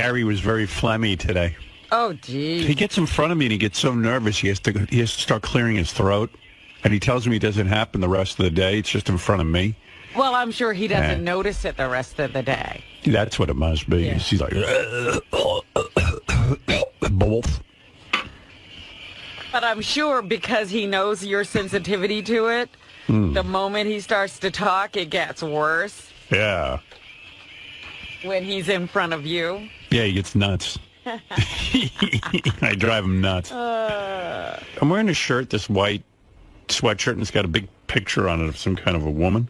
Gary was very phlegmy today. Oh, geez. He gets in front of me and he gets so nervous he has to start clearing his throat. And he tells me it doesn't happen the rest of the day. It's just in front of me. Well, I'm sure he doesn't notice it the rest of the day. That's what it must be. Yeah. She's like, both. But I'm sure because he knows your sensitivity to it, the moment he starts to talk, it gets worse. Yeah. When he's in front of you. Yeah, he gets nuts. I drive him nuts. I'm wearing a shirt, this white sweatshirt, and it's got a big picture on it of some kind of a woman.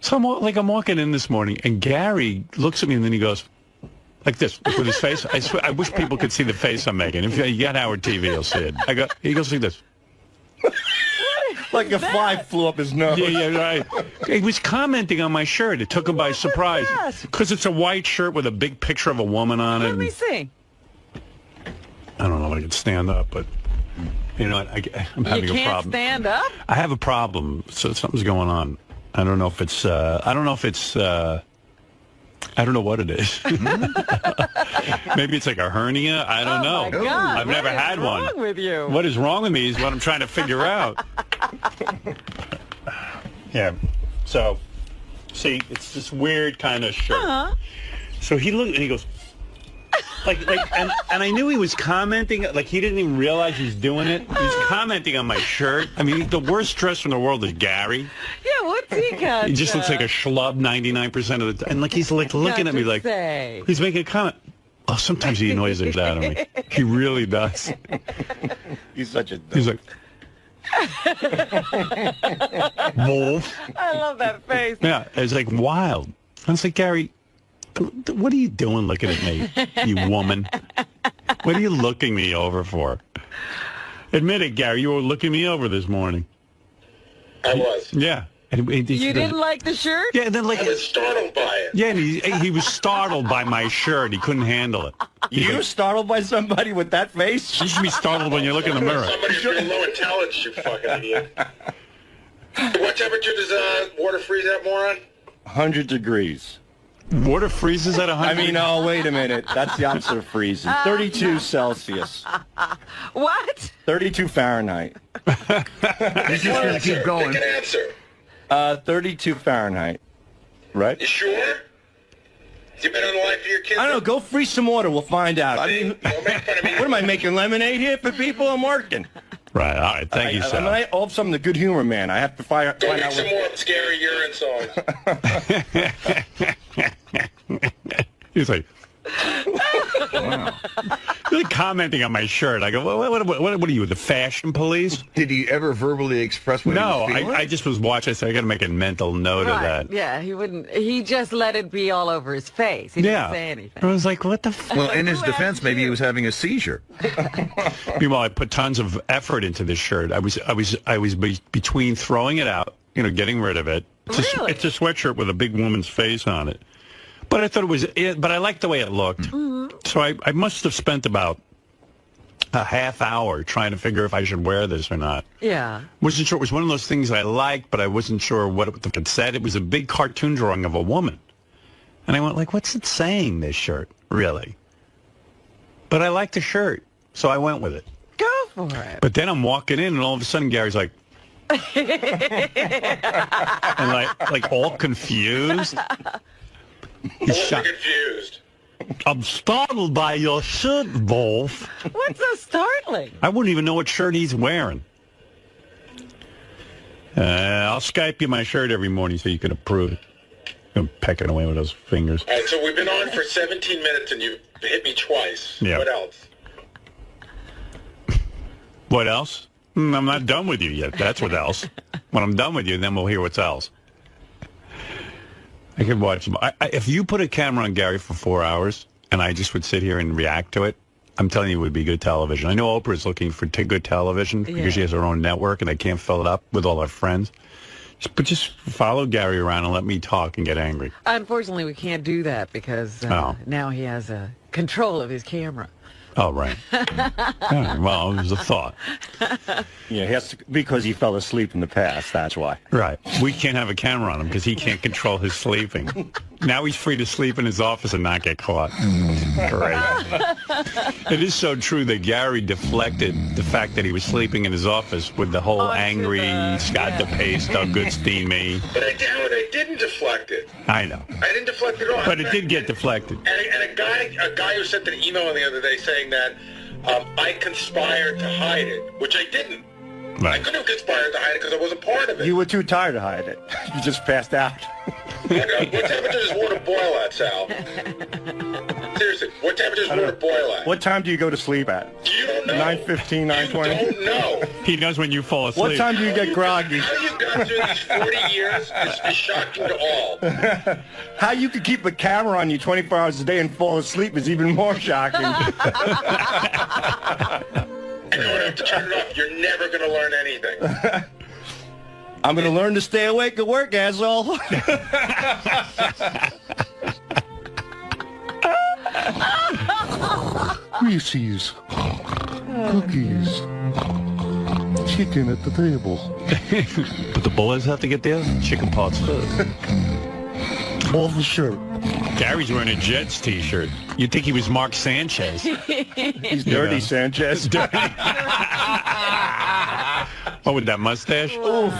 So I'm walking in this morning, and Gary looks at me, and then he goes, like this, with his face. I swear, I wish people could see the face I'm making. If you got Howard TV, you'll see it. He goes like this. Like a fly flew up his nose. Yeah, right. He was commenting on my shirt. It took him by surprise. Because it's a white shirt with a big picture of a woman on it. Let me see. I don't know if I can stand up, but you know what? I'm having a problem. You can't stand up? I have a problem. So something's going on. I don't know if it's, I don't know what it is. Maybe it's like a hernia. I don't know. My God. I've never had one. What's wrong with you? What is wrong with me is what I'm trying to figure out. Yeah. So, see, it's this weird kind of shirt. So he looked and he goes, and I knew he was commenting, like he didn't even realize he's doing it. He's commenting on my shirt. I mean, the worst dresser in the world is Gary. Yeah, what's he got? He just looks like a schlub 99% of the time. And like he's like looking at me like, he's making a comment. Oh, sometimes he annoys the shit out of me. He really does. He's such a... He's like... Wolf. I love that face. Yeah, it's like wild. I was like, Gary... What are you doing looking at me, you woman? What are you looking me over for? Admit it, Gary, you were looking me over this morning. I was. Yeah. And you didn't like the shirt? Yeah, and then like... I was startled by it. Yeah, and he was startled by my shirt. He couldn't handle it. You were startled by somebody with that face? You should be startled when you look in the mirror. Somebody's pretty low intelligence, you fucking idiot. What temperature does water freeze at, moron? 100 degrees. Water freezes at 100? I mean, oh, wait a minute. That's the opposite of freezing. 32 Celsius. What? 32 Fahrenheit. He's just going to keep going. Pick an answer. 32 Fahrenheit. Right? You sure? You been on the life of your kids? I don't know. Go freeze some water. We'll find out. I mean, Don't make fun of me. what am I making lemonade here for people? I'm working. Right, all right. Thank you, Sal. I all of a sudden the good humor man. I have to find Go make out some more scary urine songs. He's like... Wow. Really commenting on my shirt. I go, what are you, the fashion police? Did he ever verbally express what No, he was feeling? I just was watching. I said, I got to make a mental note of that. Yeah, he wouldn't. He just let it be all over his face. He didn't say anything. I was like, what the fuck? Well, in his Who defense, asked maybe you? he was having a seizure. Meanwhile, I put tons of effort into this shirt. I was between throwing it out, getting rid of it. Really? It's a sweatshirt with a big woman's face on it. But I thought it was it. But I liked the way it looked. So I must have spent about a half hour trying to figure if I should wear this or not. Yeah. Wasn't sure. It was one of those things I liked, but I wasn't sure what it said. It was a big cartoon drawing of a woman. And I went like, what's it saying, this shirt, really? But I liked the shirt, so I went with it. Go for it. But then I'm walking in, and all of a sudden Gary's like... and like all confused. He's I'm confused. I'm startled by your shirt, Wolf. What's so startling? I wouldn't even know what shirt he's wearing. I'll Skype you my shirt every morning so you can approve it. I'm pecking away with those fingers. All right, so we've been on for 17 minutes and you've hit me twice. Yeah. What else? What else? I'm not done with you yet. That's what else. When I'm done with you, then we'll hear what's else. I could watch them. If you put a camera on Gary for 4 hours and I just would sit here and react to it, I'm telling you it would be good television. I know Oprah's looking for good television because she has her own network and they can't fill it up with all her friends. But just follow Gary around and let me talk and get angry. Unfortunately, we can't do that because now he has control of his camera. Oh, right. All right. Well, it was a thought. Yeah, he has to, because he fell asleep in the past. That's why. Right. We can't have a camera on him because he can't control his sleeping. Now he's free to sleep in his office and not get caught. Great. It is so true that Gary deflected the fact that he was sleeping in his office with the whole angry Scott DePace, Doug Goodstein me. But I didn't deflect it. I know. I didn't deflect it at all. But it did get deflected. And a guy who sent an email the other day saying that I conspired to hide it, which I didn't. Right. I couldn't have conspired to hide it because I wasn't part of it. You were too tired to hide it. You just passed out. What temperature does water boil at, Sal? Seriously, what temperature does water boil at? What time do you go to sleep at? You don't know. 9:15, 9:20? You don't know. He knows when you fall asleep. What time do you get groggy? How you got through these 40 years is shocking to all. How you could keep a camera on you 24 hours a day and fall asleep is even more shocking. And you don't have to turn it off. You're never going to learn anything. I'm going to learn to stay awake at work, asshole. Reese's, cookies, chicken at the table. But the boys have to get there? Chicken pots first. Off the shirt. Gary's wearing a Jets t-shirt. You'd think he was Mark Sanchez. He's dirty, Sanchez. Oh, with that mustache? Oof.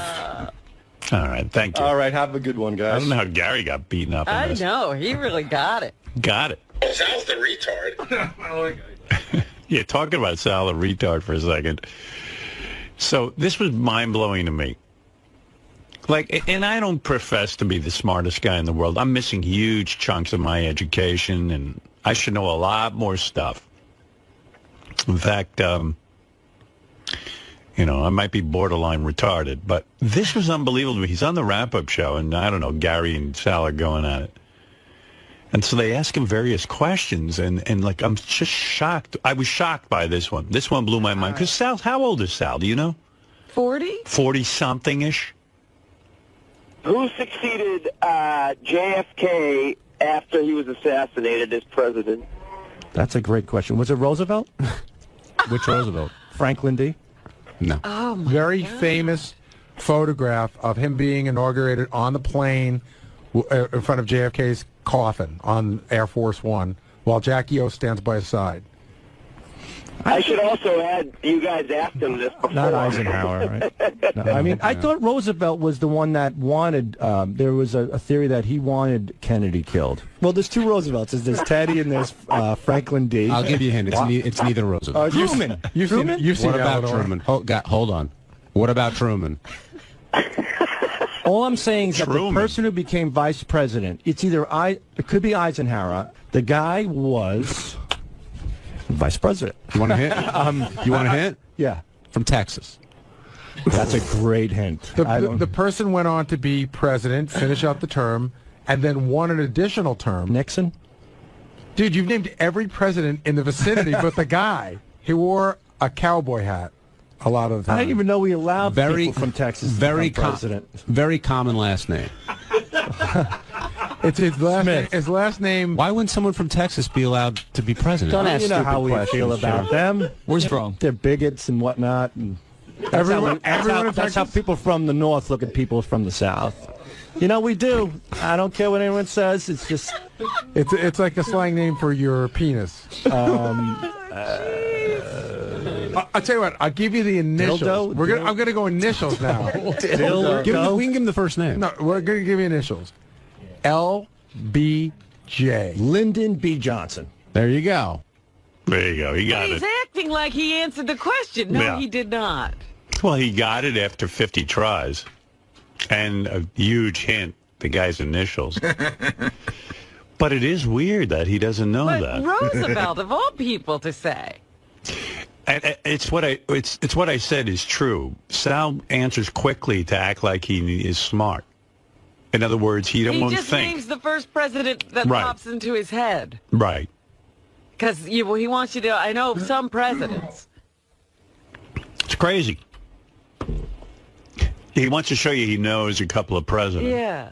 All right, thank you. All right, have a good one, I guys. don't know how Gary got beaten up in I this. know. He really got it. Got it. Oh, Sal's the retard. Yeah, talking about Sal the retard for a second. So this was mind-blowing to me. Like, and I don't profess to be the smartest guy in the world. I'm missing huge chunks of my education, and I should know a lot more stuff. In fact, you know, I might be borderline retarded, but this was unbelievable. He's on the wrap-up show, and I don't know, Gary and Sal are going at it. And so they ask him various questions, and like, I'm just shocked. I was shocked by this one. This one blew my mind. Because Sal, how old is Sal? Do you know? 40? 40-something-ish? Who succeeded JFK after he was assassinated as president? That's a great question. Was it Roosevelt? Which Roosevelt? Franklin D? No. Oh, my Very famous photograph of him being inaugurated on the plane in front of JFK's coffin on Air Force One while Jackie O stands by his side. I should also add, you guys asked him this before. Not Eisenhower, right? No, I mean, I thought Roosevelt was the one that wanted, there was a theory that he wanted Kennedy killed. Well, there's two Roosevelts. There's Teddy and there's Franklin D. I'll give you a hint. It's neither Roosevelt. Truman. You've seen What about Eleanor. Truman? Hold on. What about Truman? All I'm saying is that the Truman. person who became vice president, it's either it could be Eisenhower. The guy was vice president. You want a hint? You want a hint? Yeah. From Texas. That's a great hint. The person went on to be president, finish out the term, and then won an additional term. Nixon? Dude, you've named every president in the vicinity but the guy. He wore a cowboy hat a lot of the time. I didn't even know we allowed people from Texas to become president. Very common last name. It's his last name. His last name. Why wouldn't someone from Texas be allowed to be president? Don't ask you know stupid how we questions, feel about them. Where's wrong? They're bigots and whatnot. And Everyone in that's how Texas? people from the north look at people from the south. You know, we do. I don't care what anyone says. It's just... It's like a slang name for your penis. I'll tell you what. I'll give you the initials. Dildo? I'm gonna go initials now. We can give him the first name. No, we're gonna give you initials. LBJ. Lyndon B. Johnson. There you go. There you go. He got He's it. acting like he answered the question. No, Yeah. he did not. Well, he got it after 50 tries. And a huge hint, the guy's initials. But it is weird that he doesn't know But that. Roosevelt, of all people to say. And it's what I said is true. Sal answers quickly to act like he is smart. In other words, he He won't just think. names the first president that Right. pops into his head. Right. Because he wants you to, I know some presidents. It's crazy. He wants to show you he knows a couple of presidents. Yeah.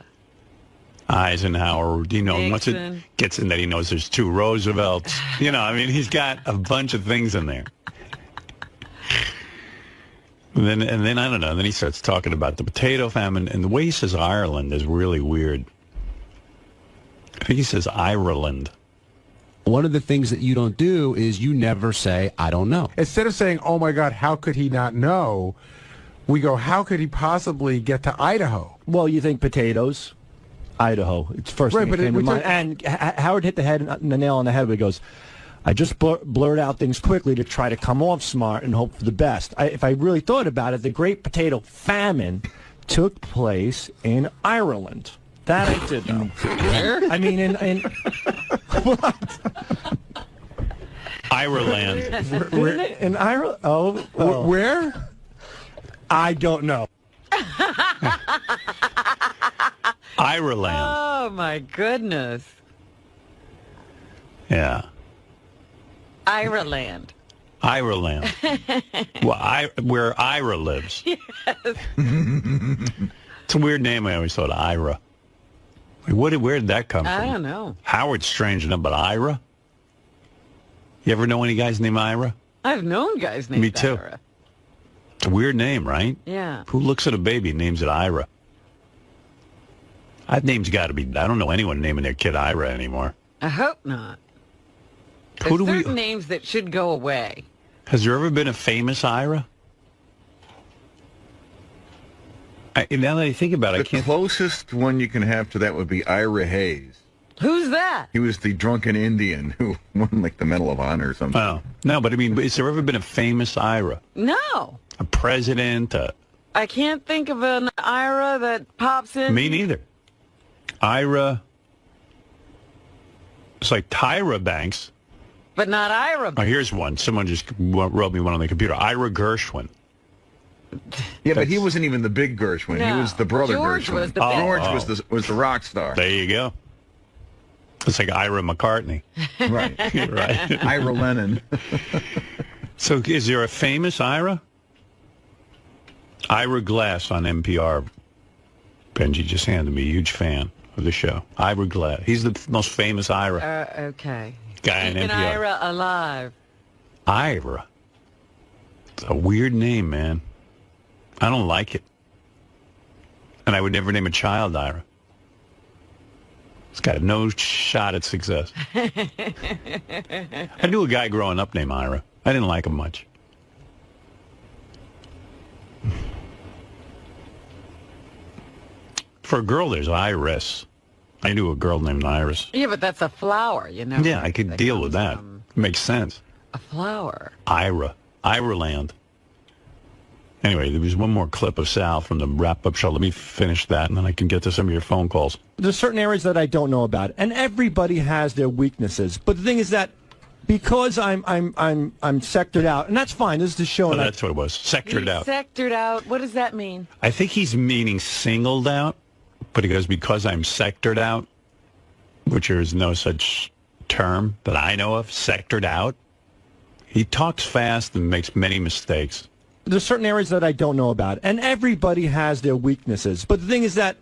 Eisenhower, once it Nixon. gets in that he knows there's 2 Roosevelts. I mean, he's got a bunch of things in there. And then I don't know. Then he starts talking about the potato famine, and the way he says Ireland is really weird. I think he says Ireland. One of the things that you don't do is you never say, I don't know. Instead of saying, oh, my God, how could he not know? We go, how could he possibly get to Idaho? Well, you think potatoes, Idaho. It's first Right, thing but that came to we mind. And Howard hit the nail on the head. Where he goes, I just blurt out things quickly to try to come off smart and hope for the best. If I really thought about it, the Great Potato Famine took place in Ireland. That I did know. Where? I mean, in what? Ireland. In Ireland? Oh, Where? I don't know. Ireland. Oh, my goodness. Yeah. Ireland. Ireland. Well, where Ira lives. Yes. It's a weird name. I always thought Ira. Where did that come from? I don't know. Howard's strange enough, but Ira? You ever know any guys named Ira? I've known guys named Me too. Ira. It's a weird name, right? Yeah. Who looks at a baby and names it Ira? That name's got to be... I don't know anyone naming their kid Ira anymore. I hope not. Who There's do we... certain names that should go away. Has there ever been a famous Ira? Now that I think about it, I The can't... closest one you can have to that would be Ira Hayes. Who's that? He was the drunken Indian who won, like, the Medal of Honor or something. Oh, no, but I mean, has there ever been a famous Ira? No. A president? I can't think of an Ira that pops in. Me neither. Ira... It's like Tyra Banks. But not Ira. Oh, here's one. Someone just wrote me one on the computer. Ira Gershwin. Yeah, but he wasn't even the big Gershwin. No. He was the brother George Gershwin. was the big George was the rock star. There you go. It's like Ira McCartney. Right. Right. Ira Lennon. So is there a famous Ira? Ira Glass on NPR. Benji just handed me a huge fan of the show. Ira Glass. He's the most famous Ira Okay. guy on Keeping NPR. Ira alive. Ira. It's a weird name, man. I don't like it. And I would never name a child Ira. It's got no shot at success. I knew a guy growing up named Ira. I didn't like him much. For a girl, there's Iris. I knew a girl named Iris. Yeah, but that's a flower, you know. Yeah, I could deal with that. Makes sense. A flower. Ira. Ireland. Anyway, there was one more clip of Sal from the wrap-up show. Let me finish that, and then I can get to some of your phone calls. There's certain areas that I don't know about, and everybody has their weaknesses. But the thing is that because I'm sectored out, and that's fine. This is the show. Oh, And that's what it was. Sectored out. Sectored out. What does that mean? I think he's meaning singled out, but he goes, because I'm sectored out, which there is no such term that I know of, sectored out. He talks fast and makes many mistakes. There's certain areas that I don't know about, and everybody has their weaknesses. But the thing is that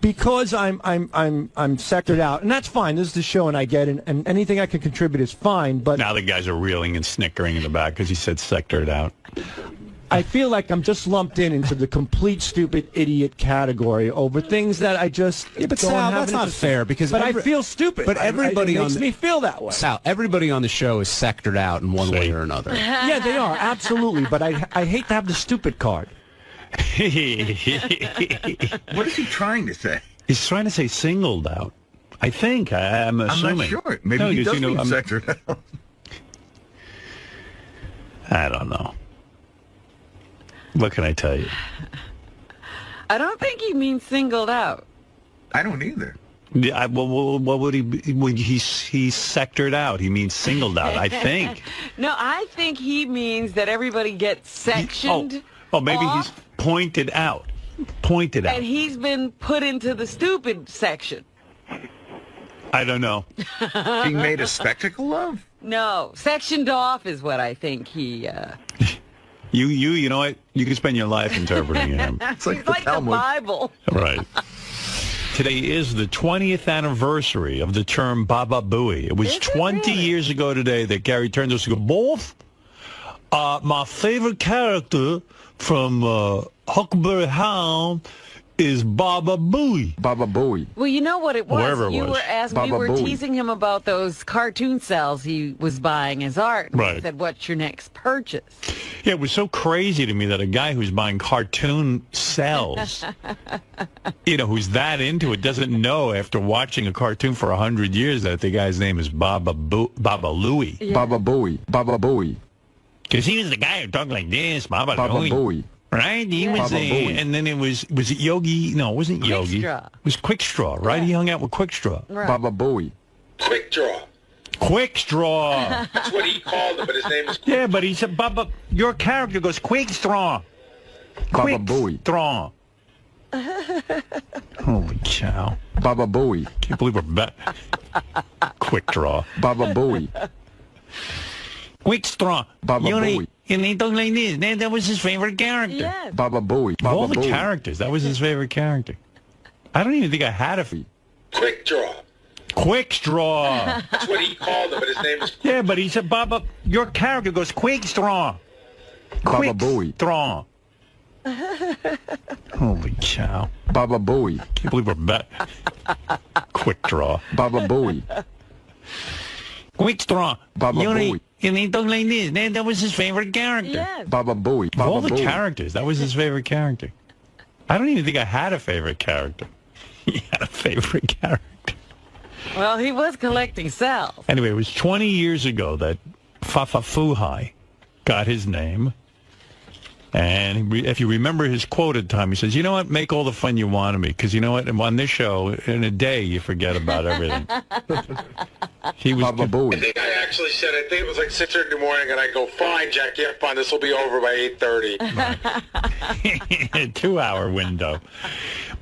because I'm sectored out, and that's fine. This is the show, and I get it, and anything I can contribute is fine. But Now the guys are reeling and snickering in the back because he said sectored out. I feel like I'm just lumped into the complete stupid idiot category over things that I just But don't Sal, have that's an not interest fair in. because But I feel stupid. But everybody it on makes the, me feel that way. Sal, everybody on the show is sectored out in one way or another. Yeah, they are absolutely. But I hate to have the stupid card. What is he trying to say? He's trying to say singled out. I think. I'm assuming. I'm not sure. Maybe No, he because, does mean sectored out. I don't know. What can I tell you? I don't think he means singled out. I don't either. Yeah, what would he be? When he's sectored out, he means singled out, I think. No, I think he means that everybody gets sectioned. Oh, maybe off, he's pointed out. Pointed out. and he's been put into the stupid section. I don't know. Being made a spectacle of? No, sectioned off is what I think he... You know what? You can spend your life interpreting him. It's like He's the like the Talmud. Bible. Right. today is the 20th anniversary of the term Baba Booey. It was 20 years ago today that Gary turned to us and go, both, my favorite character from Huckleberry Hound is Baba Booey. Baba Booey. Well, you know what it was? Wherever it you was. were asking, we Baba were Booey. teasing him about those cartoon cells he was buying as art. And Right. He said, what's your next purchase? Yeah, it was so crazy to me that a guy who's buying cartoon cells, who's that into it, doesn't know after watching a cartoon for 100 years that the guy's name is Baba Louie. Yeah. Baba Booey. Baba Booey. Because he was the guy who talked like this, Baba Baba Booey. Right? He Yeah. was Baba Booey. and then it was it Yogi? No, it wasn't Yogi. Quickstraw. It was Quickstraw, right? Yeah. He hung out with Quickstraw. Right. Baba Booey. Quick draw. Quickstraw. That's what he called him, but his name is Yeah, but he said, Baba, your character goes Quickstraw. Baba Booey. Quickstraw. Holy cow. Baba Booey. Can't believe we're back. Quickdraw. Baba Booey. Quickstraw. Baba Booey. And he talked like this. That was his favorite character. Yes. Baba Booey. Of all Baba the Booey. characters, that was his favorite character. I don't even think I had a Quick draw. Quickstraw. That's what he called him, but his name is Yeah, but he said, Baba, your character goes Quickstraw. Baba Booey. Quickstraw. Holy cow. Baba Booey. Can't believe we're back. Quickdraw. Baba Booey. Quickstraw. Baba Booey. And he talked like this. That was his favorite character. Yes. Baba Booey. Of all Baba the Booey. characters, that was his favorite character. I don't even think I had a favorite character. He had a favorite character. Well, he was collecting cells. Anyway, it was 20 years ago that 𝗦𝗵cie got his name. And if you remember his quote at the time, he says, you know what, make all the fun you want of me. Because you know what, on this show, in a day, you forget about everything. He was Baba I Booey. think I actually said, I think it was like 6:30 in the morning, and I go, fine, Jack, have fun. This will be over by 8:30. a 2-hour window.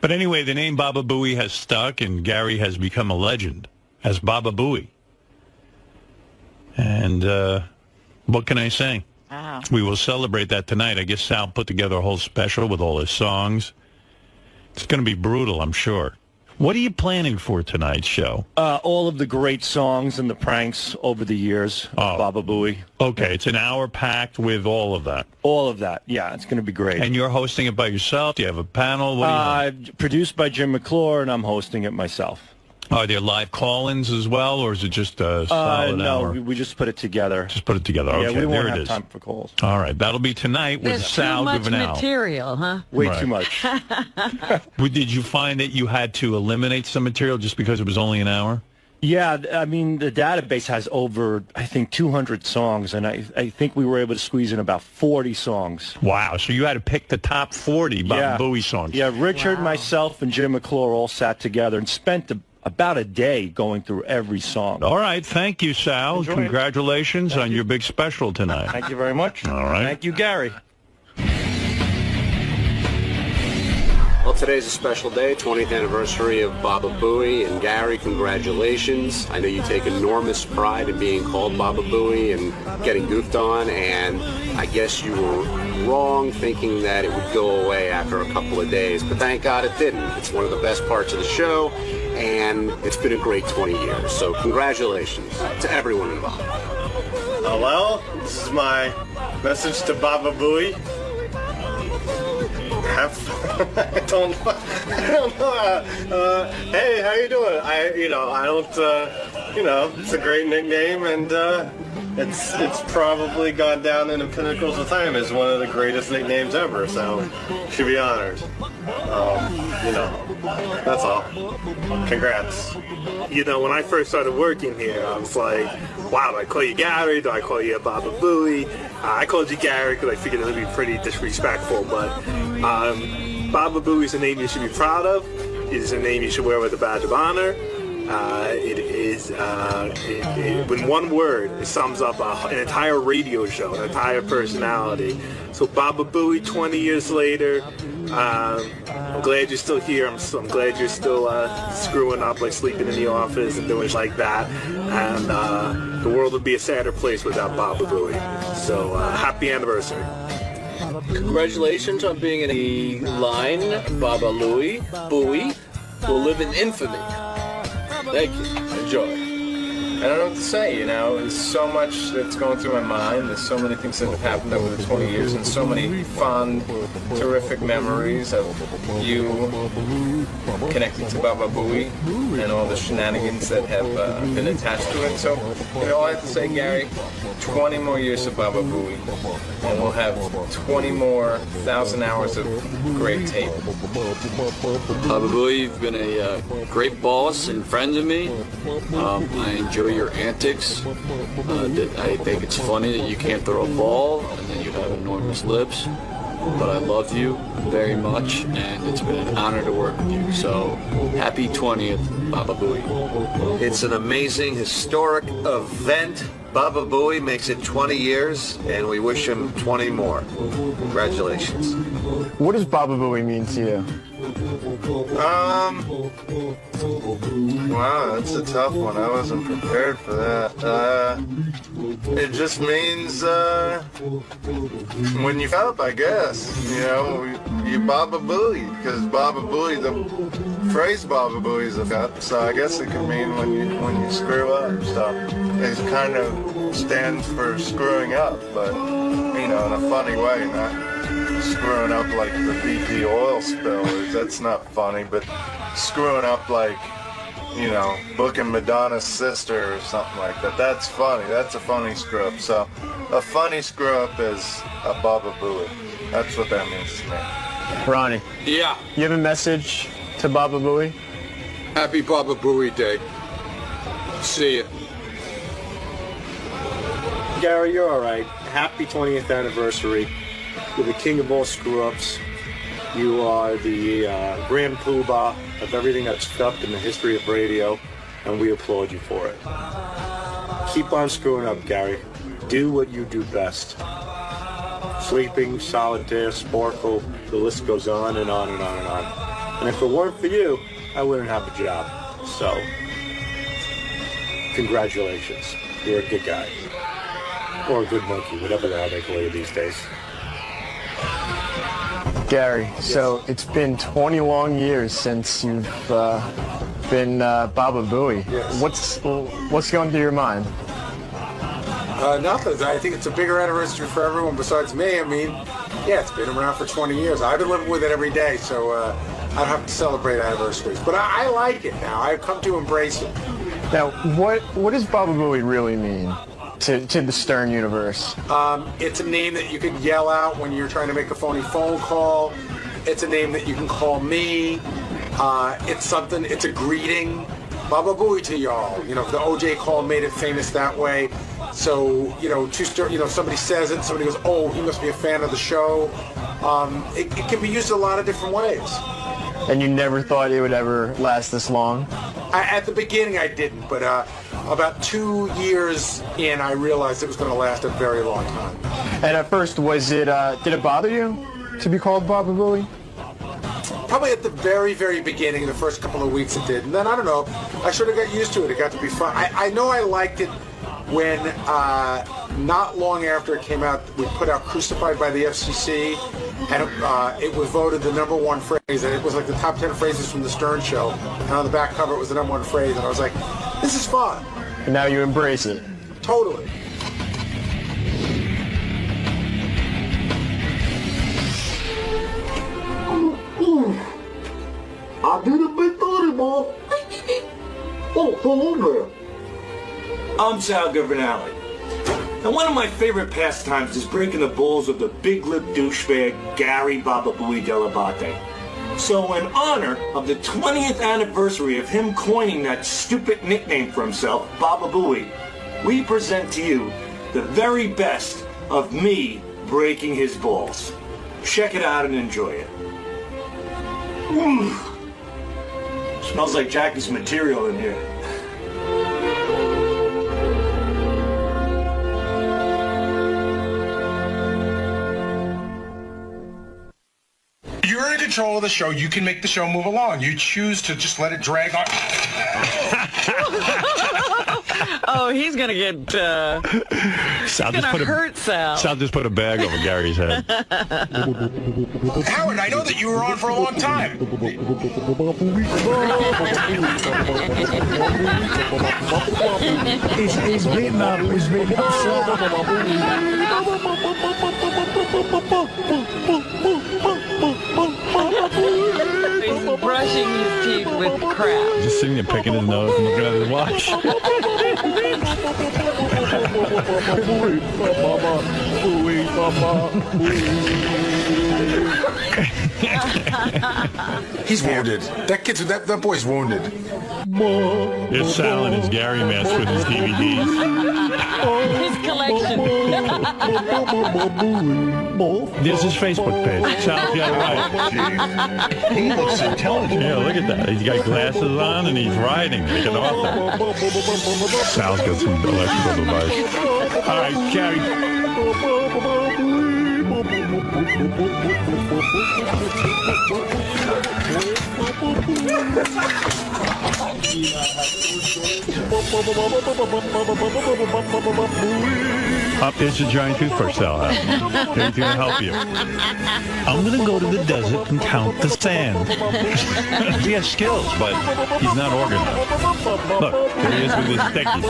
But anyway, the name Baba Booey has stuck, and Gary has become a legend as Baba Booey. And what can I say? Wow. We will celebrate that tonight. I guess Sal put together a whole special with all his songs. It's going to be brutal, I'm sure. What are you planning for tonight's show? All of the great songs and the pranks over the years of Baba Booey. Okay, it's an hour packed with all of that. All of that. Yeah, it's going to be great. And you're hosting it by yourself? Do you have a panel? What do you have? Produced by Jim McClure, and I'm hosting it myself. Are there live call-ins as well, or is it just a solid no, hour? we just put it together. Just put it together. Yeah, Okay, we won't there it have is. time for calls. All right, that'll be tonight with There's Sal too much Guveneau. material, huh? Way Right. too much. Did you find that you had to eliminate some material just because it was only an hour? Yeah, I mean, the database has over, I think, 200 songs, and I think we were able to squeeze in about 40 songs. Wow, so you had to pick the top 40 Baba Booey songs. Yeah, Richard, Wow. myself, and Jim McClure all sat together and spent about a day going through every song. All right, thank you, Sal. Enjoy it. Congratulations on your big special tonight. Thank you very much. All right. Thank you, Gary. Well, today's a special day, 20th anniversary of Baba Booey, and Gary, congratulations. I know you take enormous pride in being called Baba Booey and getting goofed on, and I guess you were wrong thinking that it would go away after a couple of days, but thank God it didn't. It's one of the best parts of the show, and it's been a great 20 years, so congratulations to everyone involved. Well, this is my message to Baba Booey. Have fun. I don't know. Hey, how you doing? I don't. It's a great nickname, and it's probably gone down in the pinnacles of time as one of the greatest nicknames ever. So, should be honored. That's all. Congrats. When I first started working here, I was like, wow, do I call you Gary? Do I call you Baba Booey? I called you Gary because I figured it would be pretty disrespectful, but Baba Booey is a name you should be proud of. It is a name you should wear with a badge of honor. In one word, it sums up an entire radio show, an entire personality. So Baba Booey, 20 years later, I'm glad you're still here. I'm glad you're still screwing up, like sleeping in the office and doing like that. And the world would be a sadder place without Baba Booey. So happy anniversary. Congratulations on being in the line, Baba Louie, Booey. will live in infamy. Thank you. Enjoy. I don't know what to say, you know. There's so much that's going through my mind. There's so many things that have happened over the 20 years and so many fun, terrific memories of you connected to Baba Booey and all the shenanigans that have been attached to it. So, you know, all I have to say, Gary, 20 more years of Baba Booey, and we'll have 20 more 1,000 hours of great tape. Baba Booey, you've been a great boss and friend to me. I enjoy your antics. I think it's funny that you can't throw a ball and that you have enormous lips. But I love you very much, and it's been an honor to work with you. So, happy 20th, Baba Booey. It's an amazing, historic event. Baba Booey makes it 20 years, and we wish him 20 more. Congratulations. What does Baba Booey mean to you? Wow, that's a tough one. I wasn't prepared for that. It just means, when you up, I guess, you know, you Baba Booey, because Baba Booey, the phrase Baba Booey is about, so I guess it could mean when you screw up. So it kind of stands for screwing up, but, you know, in a funny way, not screwing up like the BP oil spill. That's not funny, but screwing up like, you know, booking Madonna's sister or something like that. That's funny. That's a funny screw up. So a funny screw up is a Baba Booey. That's what that means to me. Ronnie. Yeah. You have a message to Baba Booey? Happy Baba Booey Day. See ya. Gary, you're all right. Happy 20th anniversary. You're the king of all screw-ups. You are the grand poobah of everything that's fucked in the history of radio, and we applaud you for it. Keep on screwing up, Gary. Do what you do best. Sleeping, solitaire, sparkle, the list goes on and on and on and on. And if it weren't for you, I wouldn't have a job. So, congratulations. You're a good guy. Or a good monkey, whatever the hell they call you these days. Gary, so it's been 20 long years since you've been Baba Booey. Yes. What's going through your mind? Nothing. I think it's a bigger anniversary for everyone besides me. I mean, yeah, it's been around for 20 years. I've been living with it every day, so I don't have to celebrate anniversaries. But I like it now. I've come to embrace it. Now, what does Baba Booey really mean to the Stern universe? It's a name that you can yell out when you're trying to make a phony phone call. It's a name that you can call me. It's a greeting. Baba Booey to y'all. You know, the OJ call made it famous that way. So, you know, somebody says it, somebody goes, oh, he must be a fan of the show. It can be used a lot of different ways. And you never thought it would ever last this long? At the beginning I didn't, but about 2 years in I realized it was going to last a very long time. And at first, did it bother you to be called Baba Booey? Probably at the very, very beginning, the first couple of weeks it did. And then, I don't know, I sort of got used to it. It got to be fun. I know I liked it when, not long after it came out, we put out Crucified by the FCC, and it was voted the #1 phrase, and it was like the top 10 phrases from the Stern Show, and on the back cover it was the #1 phrase, and I was like, this is fun. And now you embrace it. Totally. I did a big 30 ball. Oh, hello there. I'm 𝗪𝗲𝗿𝗱. And one of my favorite pastimes is breaking the balls of the big-lip douchebag Gary Baba Booey 𝗪𝗲𝗿𝗱. So in honor of the 20th anniversary of him coining that stupid nickname for himself, Baba Booey, we present to you the very best of me breaking his balls. Check it out and enjoy it. Smells like Jackie's material in here. You're in control of the show. You can make the show move along. You choose to just let it drag on. Oh, he's going to get... Sal going to hurt Sal. Sal just put a bag over Gary's head. Howard, I know that you were on for a long time. He's beating up. He's beating up Sal. He's brushing his teeth with crap. Just sitting there picking his nose and looking at his watch. He's wounded. That boy's wounded. There's Sal in his Gary mess with his DVDs. His collection. There's his Facebook page. Sal's got it right. He looks intelligent. Yeah, look at that. He's got glasses on and he's riding like an author. Sal's got some electrical device. All right, Gary. It's a giant toothbrush, Sal. He's going to help you. I'm going to go to the desert and count the sand. He has skills, but he's not organized. Look, there he is with his stickies.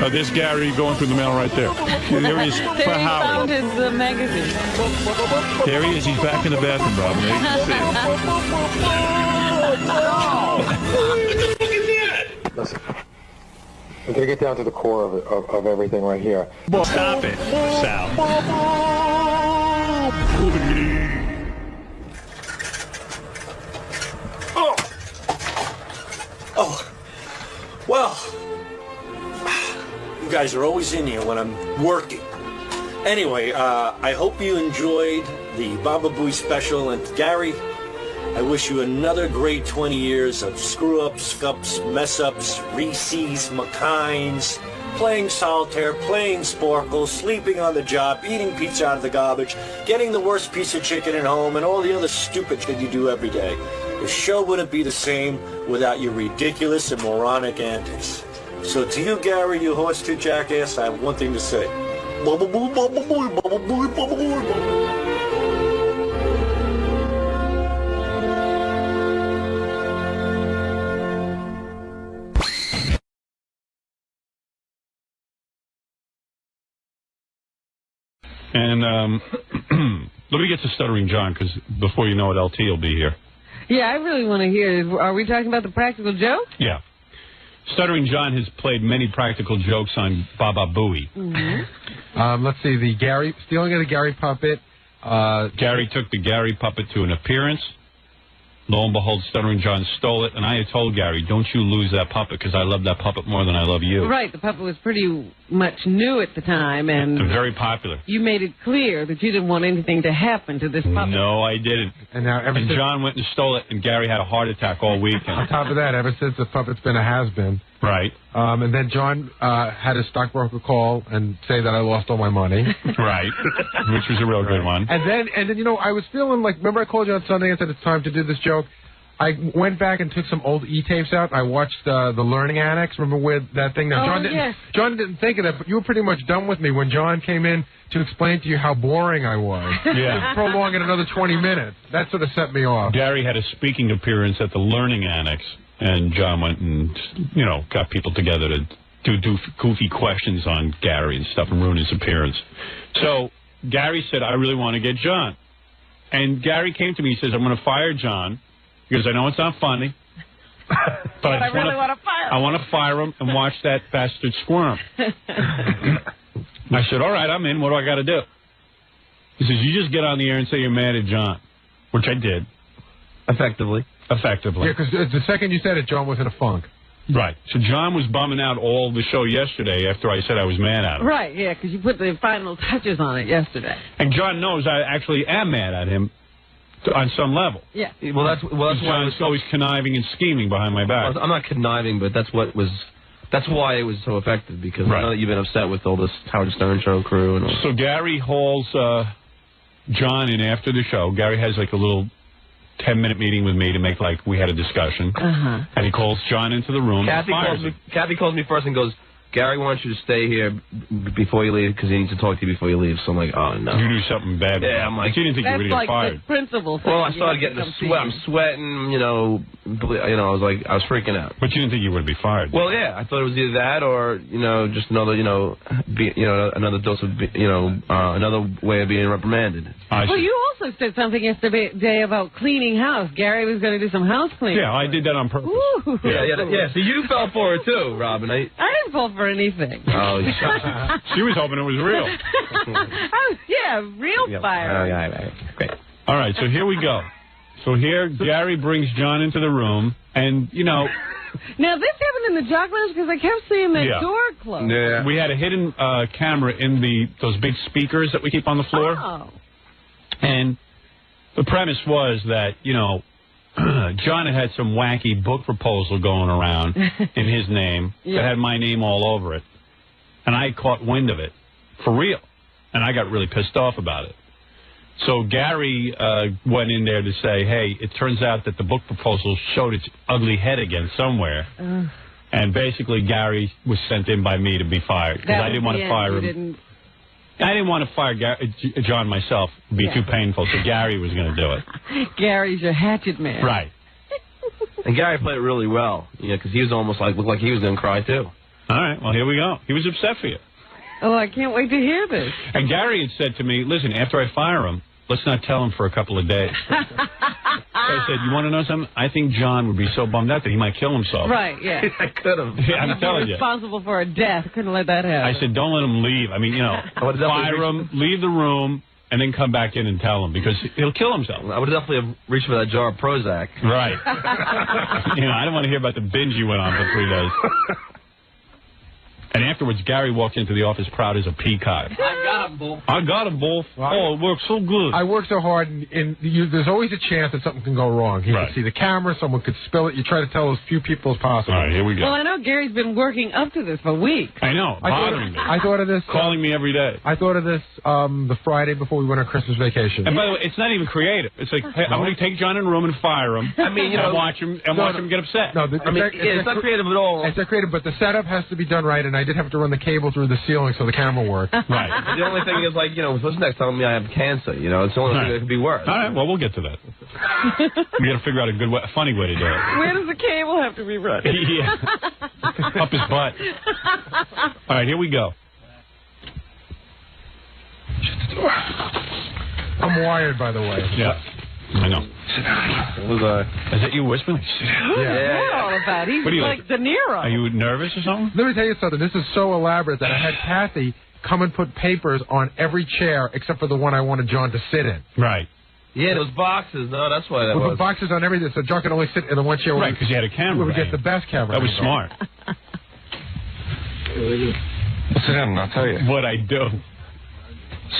Oh, there's Gary going through the mail right there. There he is for There he Howard. found his magazine. There he is. He's back in the bathroom, Robin. There you can see him. Listen, I'm going to get down to the core of everything right here. Stop it, Sal. Oh, well, you guys are always in here when I'm working. Anyway, I hope you enjoyed the Baba Booey special, and Gary, I wish you another great 20 years of screw-ups, scups, mess-ups, Reese's, McKinds, playing solitaire, playing Sporkle, sleeping on the job, eating pizza out of the garbage, getting the worst piece of chicken at home, and all the other stupid shit you do every day. The show wouldn't be the same without your ridiculous and moronic antics. So to you, Gary, you horse-tooth jackass, I have one thing to say. Baba Booey, Baba Booey, Baba Booey, Baba Booey, Baba Booey. And let me get to Stuttering John, because before you know it, LT will be here. Yeah, I really want to hear. Are we talking about the practical joke? Yeah. Stuttering John has played many practical jokes on Baba Booey. Mm-hmm. Let's see, the Gary, stealing of the Gary puppet. Gary took the Gary puppet to an appearance. Lo and behold, Stuttering John stole it, and I had told Gary, don't you lose that puppet, because I love that puppet more than I love you. Right, the puppet was pretty much new at the time, and very popular. you made it clear that you didn't want anything to happen to this puppet. No, I didn't. And now and John went and stole it, and Gary had a heart attack all weekend. On top of that, ever since the puppet's been a has-been. Right. And then John had a stockbroker call and say that I lost all my money. Right. Which was a real good one. And then, you know, I was feeling like, remember I called you on Sunday and said it's time to do this joke? I went back and took some old E-tapes out. I watched the Learning Annex. Remember where that thing? Now, John didn't think of that, but you were pretty much done with me when John came in to explain to you how boring I was. Yeah. Prolong it another 20 minutes. That sort of set me off. Gary had a speaking appearance at the Learning Annex, and John went and, you know, got people together to do goofy questions on Gary and stuff and ruin his appearance. So Gary said, I really want to get John. And Gary came to me, he says, I'm going to fire John. Because I know it's not funny, but I really want to fire him. I want to fire him and watch that bastard squirm. I said, all right, I'm in. What do I got to do? He says, you just get on the air and say you're mad at John, which I did. Effectively. Yeah, because the second you said it, John was in a funk. Right. So John was bumming out all the show yesterday after I said I was mad at him. Right, yeah, because you put the final touches on it yesterday. And John knows I actually am mad at him. On some level. Yeah. Well, that's why John's always conniving and scheming behind my back. I'm not conniving, but that's why it was so effective, because I know that you've been upset with all this Howard Stern show crew and all. So Gary hauls John in after the show. Gary has like a little 10-minute meeting with me to make like we had a discussion. And he calls John into the room. Kathy calls me first and goes, Gary wants you to stay here before you leave because he needs to talk to you before you leave. So I'm like, oh, no. You do something bad. Yeah, I'm like... But you didn't think you were going to get fired. That's like the principal thing. Well, I started getting the sweat. I'm sweating, you know, I was freaking out. But you didn't think you would be fired. Well, yeah, I thought it was either that or, you know, just another, another dose of, another way of being reprimanded. Well, you also said something yesterday about cleaning house. Gary was going to do some house cleaning. Yeah, I did that on purpose. Ooh. Yeah. So you fell for it too, Robin. I didn't fall for anything. Oh, she was hoping it was real. Real fire. Great. All right, so here we go. So here, Gary brings John into the room, and, you know... Now, this happened in the jock lounge because I kept seeing that door closed. Yeah. We had a hidden camera in those big speakers that we keep on the floor. Oh. And the premise was that, you know, John had some wacky book proposal going around in his name that had my name all over it. And I caught wind of it, for real. And I got really pissed off about it. So Gary went in there to say, hey, it turns out that the book proposal showed its ugly head again somewhere. And basically Gary was sent in by me to be fired because I didn't want to fire him. I didn't want to fire John myself. It would be too painful, so Gary was going to do it. Gary's your hatchet man. Right. And Gary played it really well, because he was almost looked like he was going to cry, too. All right, well, here we go. He was upset for you. Oh, I can't wait to hear this. And Gary had said to me, listen, after I fire him, let's not tell him for a couple of days. So I said, you want to know something? I think John would be so bummed out that he might kill himself. Right, yeah. I could have. Yeah, I'm telling you. Responsible for a death. Couldn't let that happen. I said, don't let him leave. I mean, fire him, leave the room, and then come back in and tell him, because he'll kill himself. I would definitely have reached for that jar of Prozac. Right. I don't want to hear about the binge you went on for 3 days. And afterwards, Gary walked into the office proud as a peacock. I got them both. Oh, it worked so good. I worked so hard, and there's always a chance that something can go wrong. You can see the camera, someone could spill it. You try to tell as few people as possible. All right, here we go. Well, I know Gary's been working up to this for weeks. I know, bothering me. I thought of this. Calling me every day. I thought of this the Friday before we went on Christmas vacation. And by the way, it's not even creative. It's like, hey, I'm going to take John in a room and fire him. I mean, and watch him get upset. No, it's not creative at all. It's not creative, but the setup has to be done right, and I did have to run the cable through the ceiling so the camera worked. Right. The only thing is, what's next telling me I have cancer? It's the only thing that could be worse. All right, well, we'll get to that. We got to figure out a funny way to do it. Where does the cable have to be run? Yeah. Up his butt. All right, here we go. Shut the door. I'm wired, by the way. Yeah. I know. Is that you whispering? What's that all about? He's like De Niro. Are you nervous or something? Let me tell you something. This is so elaborate that I had Kathy come and put papers on every chair except for the one I wanted John to sit in. Right. Yeah, those boxes. No, that's why that we was. put boxes on everything, so John could only sit in the one chair. Right, because you had a camera. We would get the best camera. That was smart. Sit down and I'll tell you. What'd I do?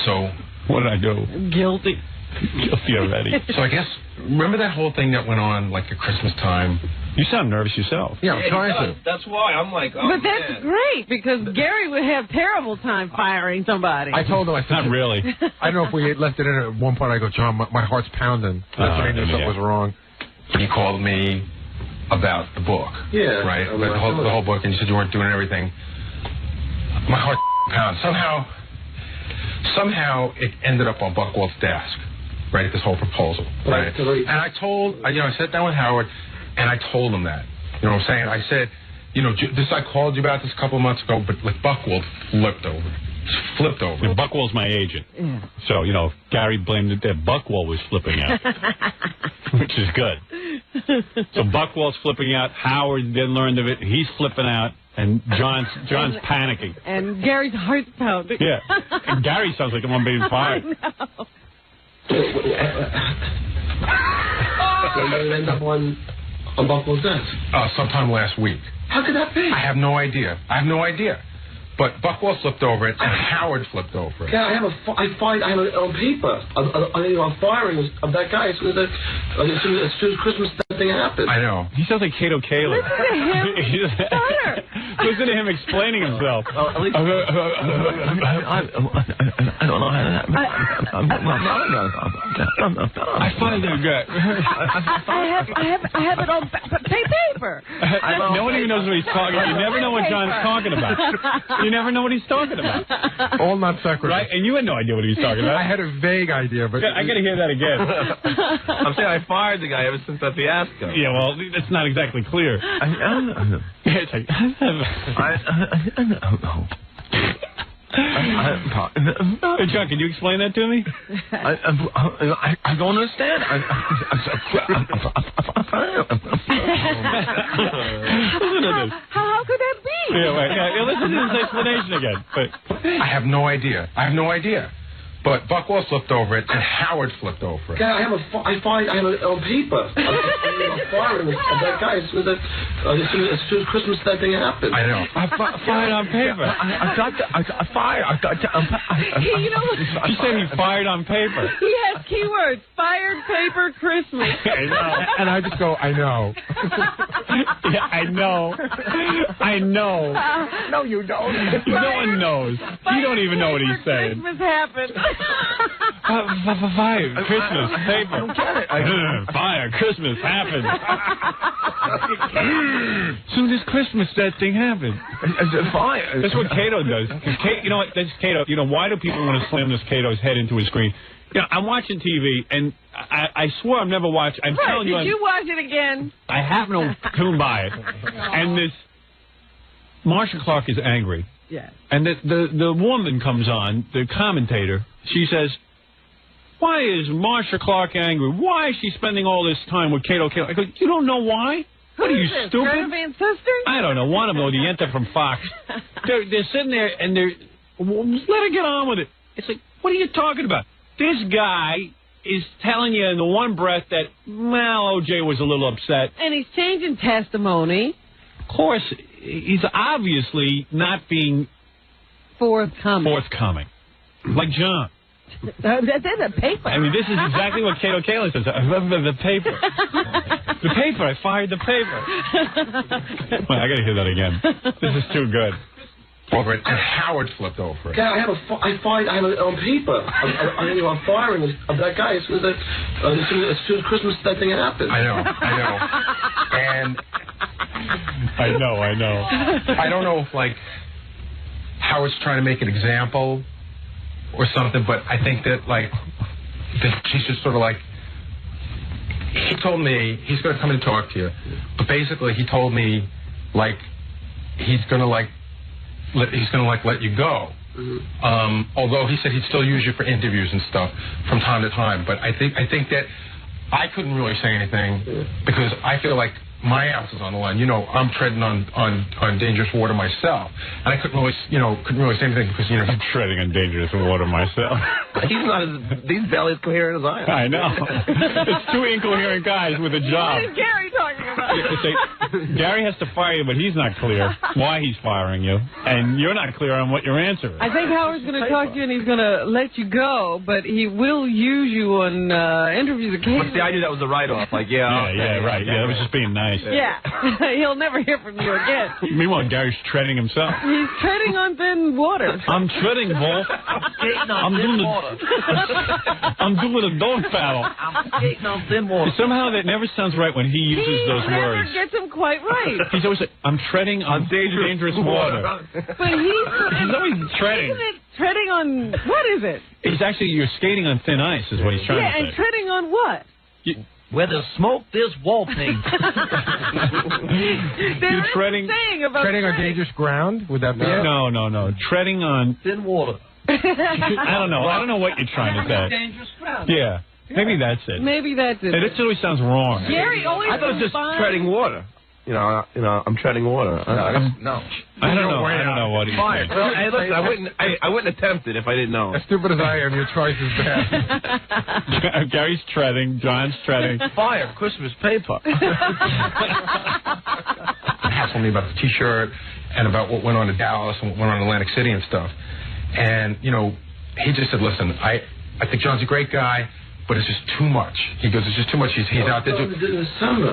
So. What did I do? Guilty. Guilty already. So I guess, remember that whole thing that went on, like, at Christmas time? You sound nervous yourself. Yeah, I'm trying to. That's why I'm like, oh, but that's great, because Gary would have terrible time firing somebody. I told him, I said... Not really. I don't know if we left it in at one point. I go, John, my heart's pounding. That's when I knew something was wrong. You called me about the book. Yeah. Right? The whole book, and you said you weren't doing everything. My heart pounds. Somehow it ended up on Buckwald's desk, right, this whole proposal, right? And I told, I sat down with Howard, and I told him that. You know what I'm saying? I said, I called you about this a couple of months ago, but like Buckwald flipped over. And Buckwald's my agent. Yeah. So, Gary blamed it that Buckwald was flipping out, which is good. So Buckwald's flipping out. Howard then learned of it. He's flipping out. And John's panicking. And Gary's heart's pounding. Yeah. And Gary sounds like I'm being fired. When did it end up on Buckwald's desk? Sometime last week. How could that be? I have no idea. But Buckwell flipped over it, and Howard flipped over it. Yeah, I find on paper. I'm firing that guy as soon as Christmas that thing happened. I know. He sounds like 𝗦𝗁𝗄𝗿𝗱. Listen to him explaining himself. I don't know how to. I find that good. I have it on paper. No one even knows what he's talking about. You never know what John's talking about. You never know what he's talking about. All not sequitur. Right? And you had no idea what he was talking about. I had a vague idea, but... I got to hear that again. I'm saying I fired the guy ever since that fiasco. Yeah, well, it's not exactly clear. It's like... Hey, John, can you explain that to me? I don't understand. Listen to this. How could that be? Yeah, right. Yeah, listen to this explanation again. But I have no idea. But Buckwell flipped over it, and Howard flipped over it. Yeah, I find on paper. I'm firing that guy as soon as Christmas that thing happened. I know. I fired on paper. I fired. She said he fired on paper. He has keywords: fired, paper, Christmas. I know. And I just go, I know. Yeah, I know. I know. No, you don't. No one knows. You don't even know what he's saying. Christmas happened. Fire, Christmas, paper. I don't get it. Fire, Christmas happened. Soon as Christmas, that thing happened. Fire. That's what 𝗏𝗍 does. You know what? That's 𝗏𝗍. You know, why do people want to slam this 𝗏𝗍's head into a screen? You know, I'm watching TV, and I swear I've never watched. I'm telling you. Did you watch it again? I happen to tune by it, and this Marcia Clark is angry. Yeah. And the woman comes on, the commentator. She says, "Why is Marcia Clark angry? Why is she spending all this time with 𝗏𝗍?" I go, "You don't know why? What are you, stupid?" Van Sisters? I don't know. One of them, or the Yenta from Fox. They're sitting there and let her get on with it. It's like, what are you talking about? This guy is telling you in the one breath that, well, OJ was a little upset. And he's changing testimony. Of course, he's obviously not being forthcoming. Like John. That's in the paper. I mean, this is exactly what 𝗏𝗍𝗿𝗱 says. I remember the paper. The paper. I fired the paper. Well, I got to hear that again. This is too good. Over it, and Howard flipped over it. Yeah, I find on paper. I'm firing that guy as soon as Christmas that thing happened. I know. And I know. I don't know if, like, Howard's trying to make an example or something, but I think that, like, she's just sort of like, he told me he's going to come and talk to you, but basically he told me, like, he's going to let you go. Although he said he'd still use you for interviews and stuff from time to time. But I think that I couldn't really say anything because I feel like my ass is on the line. You know, I'm treading on dangerous water myself, and I couldn't really say anything because I'm treading on dangerous water myself. He's barely as coherent as I am. I know. It's two incoherent guys with a job. What is Gary talking about? Gary has to fire you, but he's not clear why he's firing you, and you're not clear on what your answer is. I think Howard's going to talk to you, and he's going to let you go, but he will use you on interviews occasionally. But see, I knew that was a write-off. Like, right. Yeah, that was just being nice. Yeah. He'll never hear from you again. Meanwhile, Gary's treading himself. He's treading on thin water. I'm treading, Wolf. I'm doing a dog paddle. I'm skating on thin water. Somehow that never sounds right when he uses those words. He never gets them quite right. He's always like, I'm treading on dangerous water. But he's always treading. Isn't it treading on, what is it? He's actually, you're skating on thin ice is what he's trying to say. Yeah, and treading on what? Where there's smoke, there's wall paint. You're treading on dangerous ground? Would that be it? No. Treading on thin water. I don't know. I don't know what you're trying to say. Dangerous ground. Yeah. Maybe that's it. Maybe that's it. It always sounds wrong. Gary always I thought it was just treading water. You know, I'm treading water. I don't know what he's saying. Well, hey, listen, I wouldn't attempt it if I didn't know. As stupid as I am, your choice is bad. Gary's treading, John's treading. Fire, Christmas paper. Hassle me about the T-shirt, and about what went on in Dallas and what went on in Atlantic City and stuff. And, you know, he just said, listen, I think John's a great guy, but it's just too much. He goes, it's just too much. He's out there.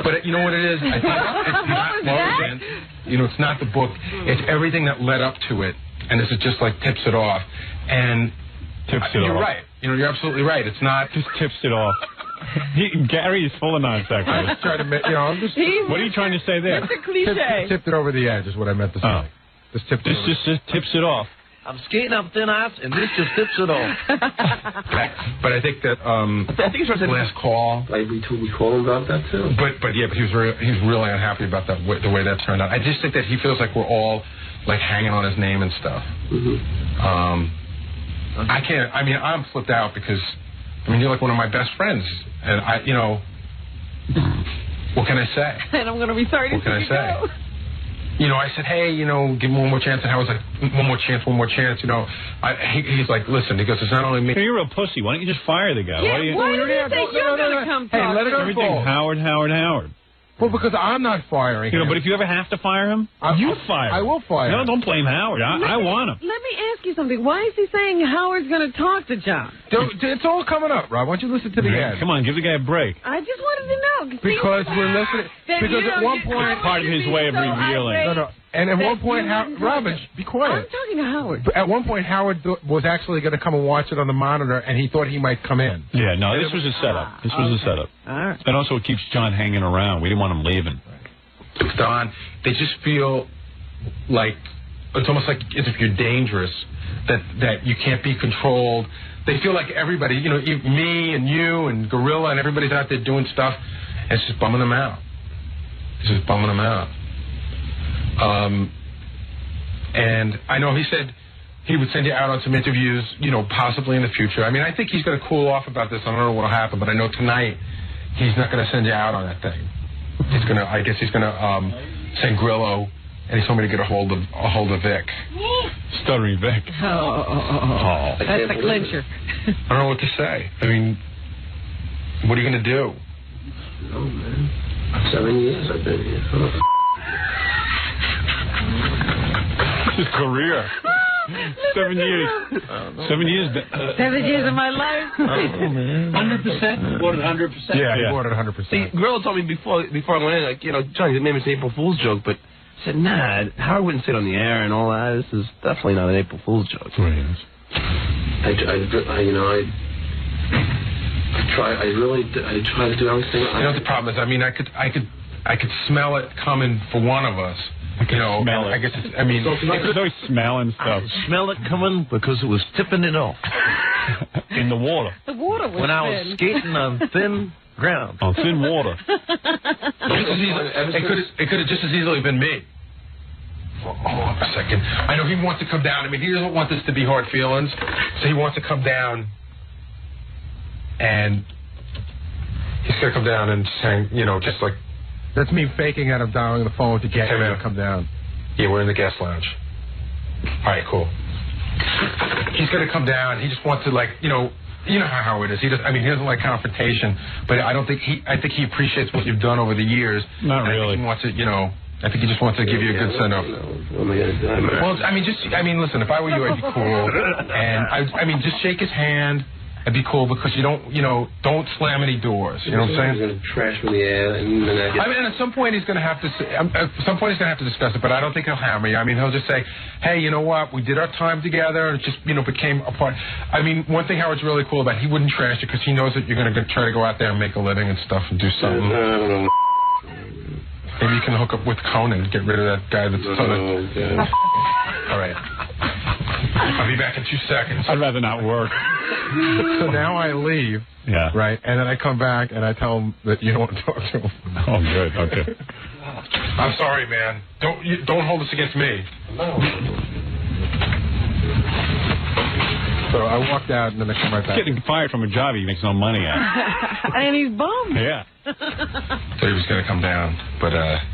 But you know what it is? I think it's not Morgan. You know, it's not the book. It's everything that led up to it. And this is just like tips it off. And you're right. You know, you're absolutely right. It's not just tips it off. Gary is full of nonsense. I'm just trying to, you know, I'm just. What are you trying to say there? It's a cliche. Tipped it over the edge is what I meant to say. Just tipped it. Just tips it off. I'm skating up thin ice, and this just tips it off. But I think that I think it's last call. Like we called him about that too. But he was really unhappy about that the way that turned out. I just think that he feels like we're all like hanging on his name and stuff. I can't. I mean, I'm flipped out because you're like one of my best friends, and you know, what can I say? And I'm going to be sorry to see you go. You know, I said, hey, you know, give him one more chance. And Howard's like, one more chance. You know, he's like, listen, he goes, it's not only me. You're a pussy. Why don't you just fire the guy? Yeah, why do you think you're going to come talk? Hey, let it Everything Howard. Well, because I'm not firing him. But if you ever have to fire him, you fire him. I will fire him. No, don't blame Howard. I want him. Let me ask you something. Why is he saying Howard's going to talk to John? It's all coming up, Rob. Why don't you listen to the end? Come on, give the guy a break. I just wanted to know. Because we're listening. Because at one point... It's part of his way of revealing. No. And at one point, Robin, be quiet. I'm talking to Howard. At one point, Howard was actually going to come and watch it on the monitor, and he thought he might come in. Yeah, no, this was a setup. All right. And also it keeps John hanging around. We didn't want him leaving. Don, they just feel like it's almost like as if you're dangerous, that you can't be controlled. They feel like everybody, you know, me and you and Gorilla and everybody's out there doing stuff, and it's just bumming them out. And I know he said he would send you out on some interviews, you know, possibly in the future. I mean, I think he's going to cool off about this. I don't know what will happen, but I know tonight he's not going to send you out on that thing. I guess he's going to send Grillo, and he told me to get a hold of Vic. Stuttering Vic. Oh. That's a clincher. I don't know what to say. I mean, what are you going to do? No, man. 7 years I've been here. His career. 7 years. 7 years. 7 years of my life. 100%. Bought it 100%. Yeah, he bought it 100%. See, Gorilla told me before I went in, like, you know, Johnny, maybe it's an April Fool's joke, but I said, nah, Howard wouldn't sit on the air and all that. This is definitely not an April Fool's joke. Right. I try to do everything. You know what the problem is? I mean, I could smell it coming for one of us. You know, I guess it's, I mean, it's always smelling stuff. I smell it coming because it was tipping it off. In the water. The water was when I was skating on thin ground. On thin water. It could have just as easily been me. Hold on a second. I know he wants to come down. I mean, he doesn't want this to be hard feelings, so he wants to come down, and he's going to come down and hang, you know, just like. That's me faking out of dialing the phone to get him to come down. Yeah, we're in the guest lounge. All right, cool. He's going to come down. He just wants to, like, you know how Howard is. He doesn't like confrontation, but I think he appreciates what you've done over the years. Not really. I think he wants to, you know, I think he just wants to give you a good send-off. Well, listen, if I were you, I'd be cool. And, just shake his hand. It'd be cool because don't slam any doors. You know what I'm saying? He's going to trash me in the air. And at some point he's going to have to discuss it, but I don't think he'll hammer you. I mean, he'll just say, hey, you know what? We did our time together, and it just, became a part. I mean, one thing Howard's really cool about, he wouldn't trash you because he knows that you're going to try to go out there and make a living and stuff and do something. Maybe you can hook up with Conan and get rid of that guy that's All right. I'll be back in 2 seconds. I'd rather not work. So now I leave. Yeah. Right, and then I come back and I tell him that you don't want to talk to him. Oh, good. Okay. I'm sorry, man. Don't hold this against me. No. So I walked out and then I come right back. He's getting fired from a job he makes no money at. And he's bummed. Yeah. So he was going to come down, but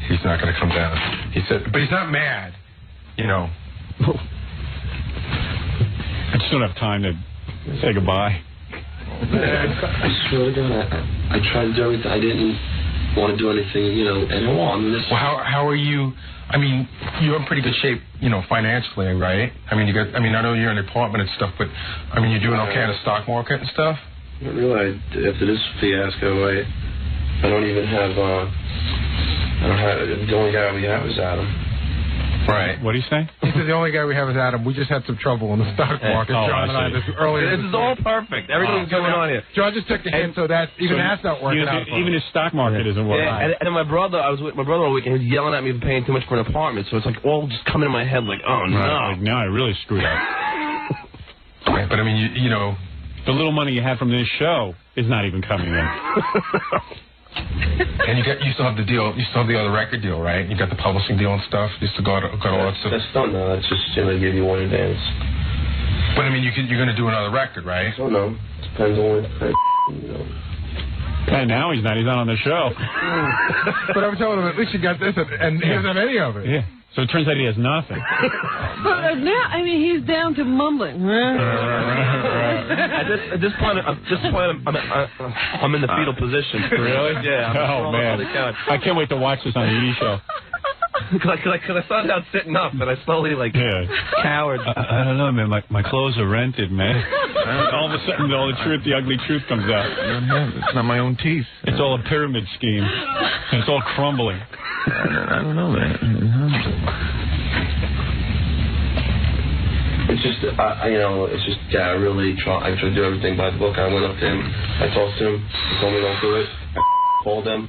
he's not going to come down. He said, but he's not mad, you know. I just don't have time to say goodbye. I swear to God, I tried to do everything. I didn't. want to do anything, you know, at all. I mean, this. Well, how are you? I mean, you're in pretty good shape, you know, financially, right? I mean, I know you're in an apartment and stuff, but I mean, you're doing okay in the stock market and stuff. Not really. After this fiasco, I don't even have. The only guy we have is Adam. Right. What do you say? He said the only guy we have is Adam. We just had some trouble in the stock market. John and I this earlier. This is all perfect. Everything's going on here. John just took the hint, so that's not working out. Even his stock market isn't working. Yeah, and my brother, I was with my brother all week, and he was yelling at me for paying too much for an apartment. So it's like all just coming in my head, like, oh no. Right. Like, now I really screwed up. Right, but I mean, you know, the little money you had from this show is not even coming in. And you still have the deal. You still have the other record deal, right? You got the publishing deal and stuff. You still got all that stuff. That's done now. That's just they give you one advance. But I mean, you're going to do another record, right? I don't know. Depends on when. You know. And now he's not. He's not on the show. But I'm telling him at least you got this, and he doesn't have any of it. Yeah. So it turns out he has nothing. But now, I mean, he's down to mumbling. At this point, I'm in the fetal position. Really? Yeah. Oh, man. I can't wait to watch this on the Edie show. Because I started out sitting up, and I slowly, cowered. I don't know, man. My clothes are rented, man. All of a sudden, all the truth, the ugly truth comes out. It's not my own teeth. It's all a pyramid scheme. And it's all crumbling. I don't know, man. It's just, I really try to do everything by the book. I went up to him, I talked to him, he told me don't do it. I called them,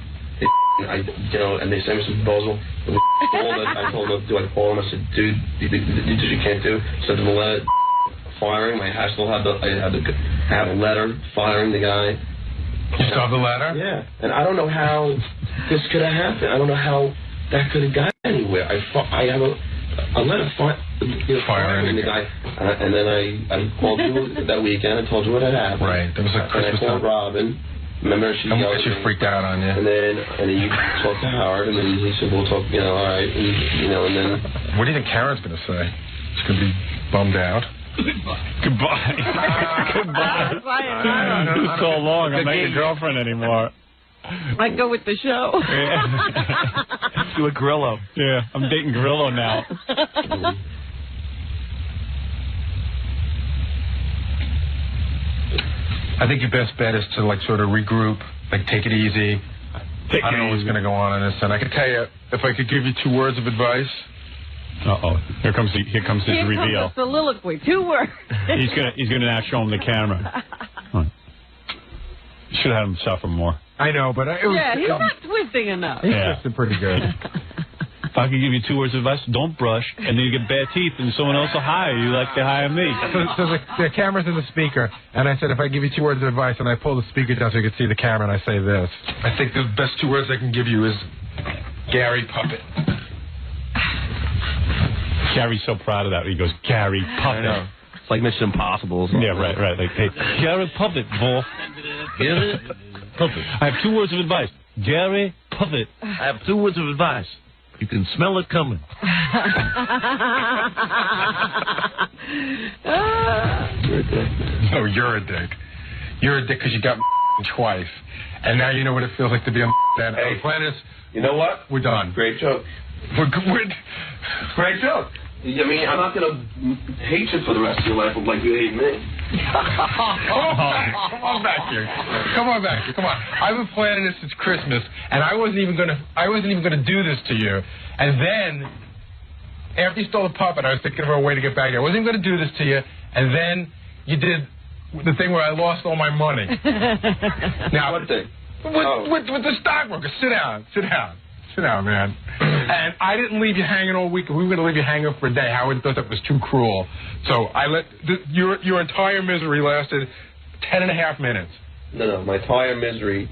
and they sent me some proposal. I told them, do I call him? I said, dude, you can't do. Sent them a letter firing. I still have I have a letter firing the guy. You still have the letter? Yeah, and I don't know how this could have happened. I don't know how that could have got anywhere. I have a letter firing the guy, and then I called you that weekend and told you what had happened. Right, that was like Christmas. And I called Robin. Remember, she freaked out on you. And then you talked to Howard, and then he said, we'll talk, all right, and then... What do you think Karen's going to say? She's going to be bummed out? Goodbye. Goodbye. It's so long. I'm not your girlfriend anymore. Might go with the show. Yeah. Do a Grillo. Yeah, I'm dating Grillo now. I think your best bet is to sort of regroup, take it easy. I don't know what's going to go on in this, and I could tell you if I could give you 2 words of advice. Here comes his reveal. Here comes a soliloquy. 2 words. He's gonna now show him the camera. Should have him suffer more. I know, but he's not twisting enough. He's twisting pretty good. If I could give you 2 words of advice, don't brush, and then you get bad teeth, and someone else will hire you like they hire me. So the camera's in the speaker, and I said if I give you 2 words of advice, and I pull the speaker down so you can see the camera, and I say this. I think the best 2 words I can give you is Gary Puppet. Gary's so proud of that. He goes, Gary Puppet. I know. It's like Mission Impossible. Yeah, right. Like, hey, Gary Puppet, boy. Gary Puppet. I have 2 words of advice. Gary Puppet. I have 2 words of advice. You can smell it coming. No, you're a dick. You're a dick because you got twice. And now you know what it feels like to be a dad. Hey, Glennis, you know what? We're done. Great joke. Great joke. I mean, I'm not going to hate you for the rest of your life like you hate me. Come on back here. Come on. I've been planning this since Christmas, and I wasn't even gonna do this to you. And then, after you stole the puppet, I was thinking of a way to get back here. I wasn't even gonna do this to you, and then you did the thing where I lost all my money. Now, what thing? With the stockbroker. Sit down, man. And I didn't leave you hanging all week. We were going to leave you hanging for a day. Howard thought that was too cruel. So I let your entire misery lasted 10.5 minutes. No, my entire misery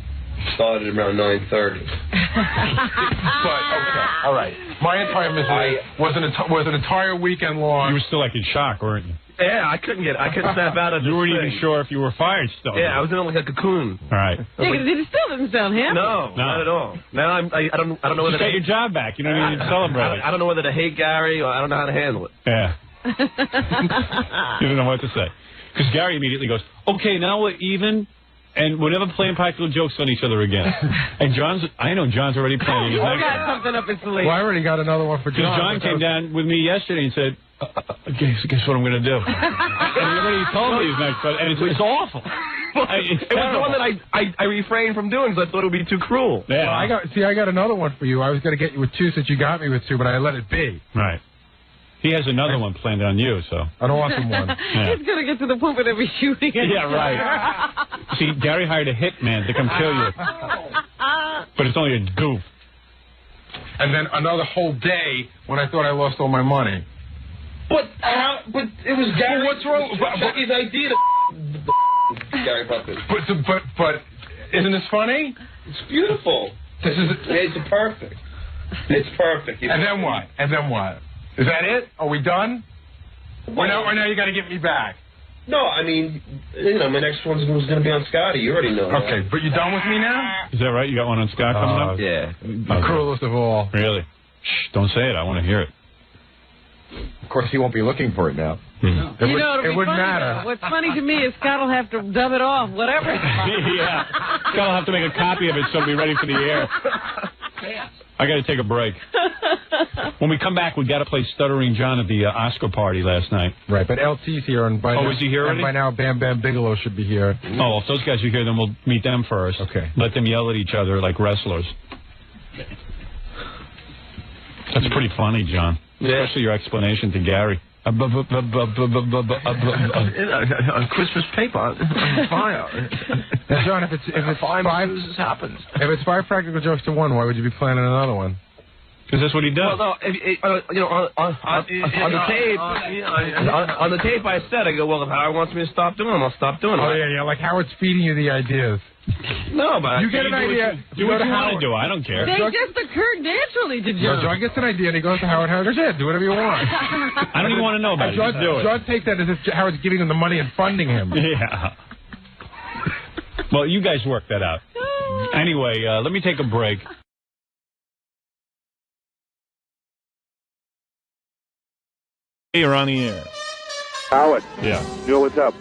started around 9:30. But okay, all right. My entire misery was an entire weekend long. You were still in shock, weren't you? Yeah, I couldn't snap out of it. You weren't even sure if you were fired still. Yeah, I was in like a cocoon. All right. It still doesn't sound happy. No, not at all. Now I don't know whether to get your job back. You don't need to celebrate. I don't know whether to hate Gary or I don't know how to handle it. Yeah. You don't know what to say. Because Gary immediately goes, okay, now we're even. And we're never playing practical jokes on each other again. And I know John's already planning his next got something up his sleeve. Well, I already got another one for John. Because John came down with me yesterday and said, guess what I'm going to do? And he already told me his next one, and it's awful. It was the one that I refrained from doing because I thought it would be too cruel. Yeah. Well, I got another one for you. I was going to get you with 2 since you got me with 2, but I let it be. Right. He has another one planned on you, so. An awesome one. Yeah. He's going to get to the point where they'll be shooting at Yeah, right. See, Gary hired a hitman to come kill you. But it's only a goof. And then another whole day when I thought I lost all my money. But it was Gary. What's wrong? Chucky's idea to Gary Bucket. But isn't this funny? It's beautiful. It's perfect. It's perfect. And then what? And then what? Is that it? Are we done? Or now you got to get me back? No, I mean, my next one's going to be on Scotty. You already know. Okay, but you done with me now? Is that right? You got one on Scott coming up? Yeah. The cruelest of all. Really? Shh, don't say it. I want to hear it. Of course, he won't be looking for it now. It wouldn't matter. What's funny to me is Scott will have to dub it off, whatever. Yeah. Scott will have to make a copy of it so it'll be ready for the air. I got to take a break. When we come back, we got to play Stuttering John at the Oscar party last night. Right, but LT's here, and by now, is he here already? And by now, Bam Bam Bigelow should be here. Oh, well, if those guys are here, then we'll meet them first. Okay. Let them yell at each other like wrestlers. That's pretty funny, John. Yeah. Especially your explanation to Gary. On Christmas paper, on fire. Now, John, if it's five practical jokes to 1, why would you be planning another one? Because that's what he does. Well, no, on the tape I said, I go, well, if Howard wants me to stop doing them, I'll stop doing them. Oh, yeah, like Howard's feeding you the ideas. No, but you get an idea. Do what you want to do. I don't care. They just occurred naturally to John. John gets an idea and he goes to Howard. Howard goes, yeah, do whatever you want. I don't even want to know about it. Just do it. John takes that as if Howard's giving him the money and funding him. Yeah. Well, you guys work that out. Anyway, let me take a break. You're on the air. Howard. Yeah. Yo, what's up?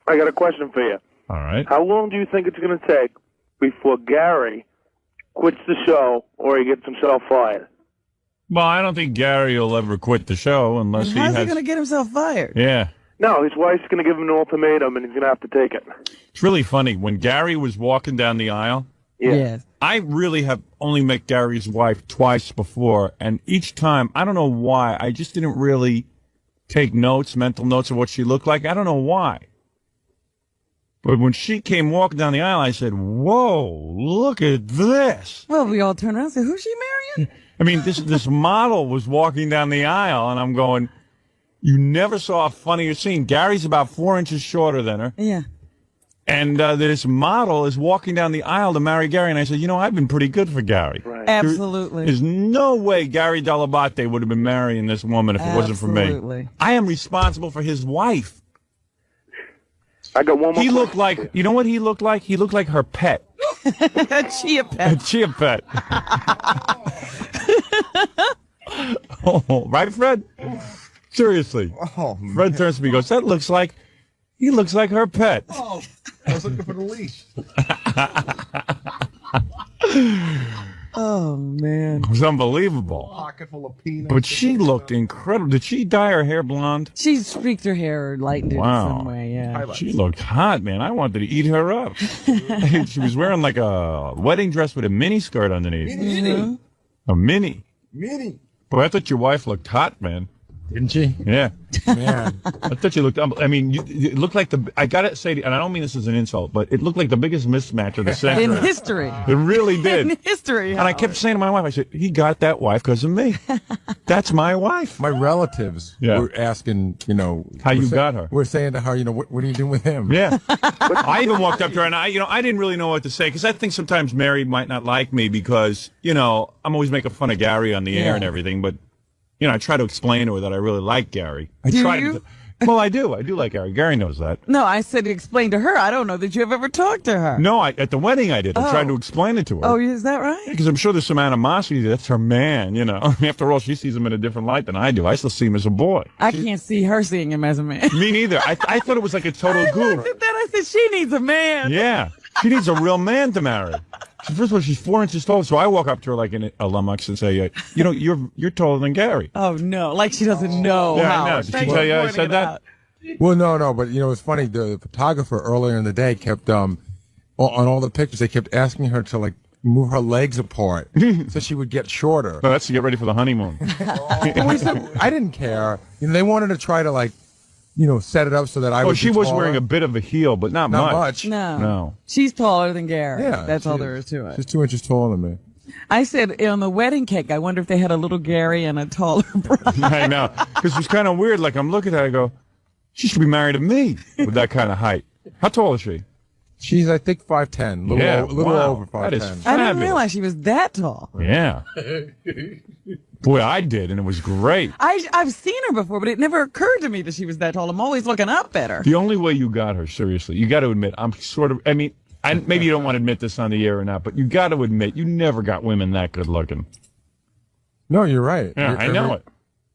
I got a question for you. All right. How long do you think it's going to take before Gary quits the show or he gets himself fired? Well, I don't think Gary will ever quit the show unless he has... How's he going to get himself fired? Yeah. No, his wife's going to give him an ultimatum and he's going to have to take it. It's really funny. When Gary was walking down the aisle... Yeah. I really have only met Gary's wife twice before, and each time, I don't know why, I just didn't really take mental notes of what she looked like. I don't know why. But when she came walking down the aisle, I said, whoa, look at this. Well, we all turned around and said, who's she marrying? I mean, this model was walking down the aisle, and I'm going, you never saw a funnier scene. Gary's about 4 inches shorter than her. Yeah. And this model is walking down the aisle to marry Gary, and I said, I've been pretty good for Gary. Right. Absolutely. There's no way Gary 𝗏𝗏𝗏𝗏 would have been marrying this woman if it wasn't for me. Absolutely. I am responsible for his wife. I got one more He looked like, you know what he looked like? He looked like her pet. A chia pet. A chia pet. Oh, right, Fred? Seriously. Oh, Fred turns to me and goes, he looks like her pet. Oh, I was looking for the leash. Oh, man. It was unbelievable. Pocket full of peanuts. But she looked incredible. Did she dye her hair blonde? She streaked her hair or lightened it in some way, yeah. She looked hot, man. I wanted to eat her up. She was wearing like a wedding dress with a mini skirt underneath. Mm-hmm. A mini. Mini. Boy, I thought your wife looked hot, man. Didn't she? Yeah. Man. I thought you looked, it looked like I got to say, and I don't mean this as an insult, but it looked like the biggest mismatch of the century. In history. It really did. In history. And I kept saying to my wife, I said, he got that wife because of me. That's my wife. My relatives were asking, how you got her. We're saying to her, what are you doing with him? Yeah. I even walked up to her and I didn't really know what to say because I think sometimes Mary might not like me because, I'm always making fun of Gary on the air and everything, but I try to explain to her that I really like Gary. I Well, I do. I do like Gary. Gary knows that. No, I said explain to her. I don't know that you have ever talked to her. No, at the wedding I did. I tried to explain it to her. Oh, is that right? Because I'm sure there's some animosity. That's her man, you know. After all, she sees him in a different light than I do. I still see him as a boy. I can't see her seeing him as a man. Me neither. I thought it was like a total goof. I looked at that. I said, she needs a man. Yeah. She needs a real man to marry. First of all, she's 4 inches tall, so I walk up to her like in a lummox and say, you know, you're taller than Gary. Oh, no. Like she doesn't know. Yeah, how. I know. Did she tell you I said that? Well, no, but, you know, it's funny. The photographer earlier in the day kept, on all the pictures, they kept asking her to, like, move her legs apart so she would get shorter. No, that's to get ready for the honeymoon. I didn't care. You know, they wanted to try to, like, you know, set it up so that I would she be was taller. wearing a bit of a heel, but not much. No. She's taller than Gary. Yeah, That's all there is to it. She's 2 inches taller than me. I said on the wedding cake, I wonder if they had a little Gary and a taller bride. I know. Because it's kind of weird. Like, I'm looking at her, I go, she should be married to me with that kind of height. How tall is she? She's, I think, 5'10", a little over 5'10". That is I didn't realize she was that tall. Yeah. Boy, I did, and it was great. I've seen her before, but it never occurred to me that she was that tall. I'm always looking up at her. The only way you got her, seriously, you got to admit, maybe you don't want to admit this on the air or not, but you got to admit, you never got women that good looking. No, you're right. Yeah, I know it.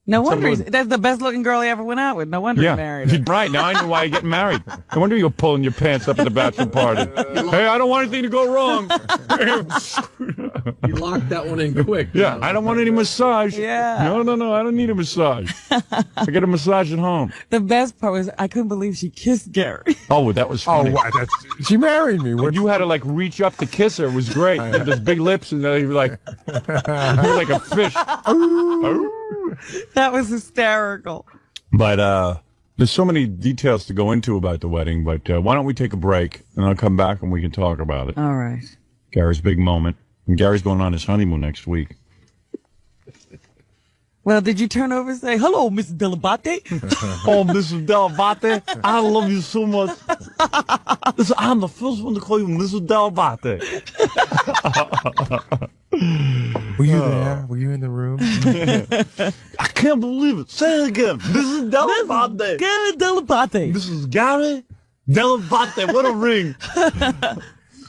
No wonder that's the best looking girl he ever went out with. No wonder he married her. Right, now I know why you're getting married. No wonder you're pulling your pants up at the bachelor party. Hey, I don't want anything to go wrong. You locked that one in quick. Yeah, I don't want any massage. Yeah. No, I don't need a massage. I get a massage at home. The best part was I couldn't believe she kissed Gary. Oh, that was funny. Oh, she married me. When you had to like reach up to kiss her, it was great. You had those big lips, and you were like a fish. That was hysterical. But there's so many details to go into about the wedding. But why don't we take a break, and I'll come back and we can talk about it. All right. Gary's big moment. And Gary's going on his honeymoon next week. Well, did you turn over and say, hello, Mrs. 𝗛𝗏𝗍? Oh, Mrs. 𝗛𝗏𝗍, I love you so much. Listen, I'm the first one to call you Mrs. 𝗛𝗏𝗍. Were you there? Were you in the room? I can't believe it. Say it again. Mrs. 𝗛𝗏𝗍. Gary 𝗛𝗏𝗍. Mrs. Gary 𝗛𝗏𝗍. What a ring.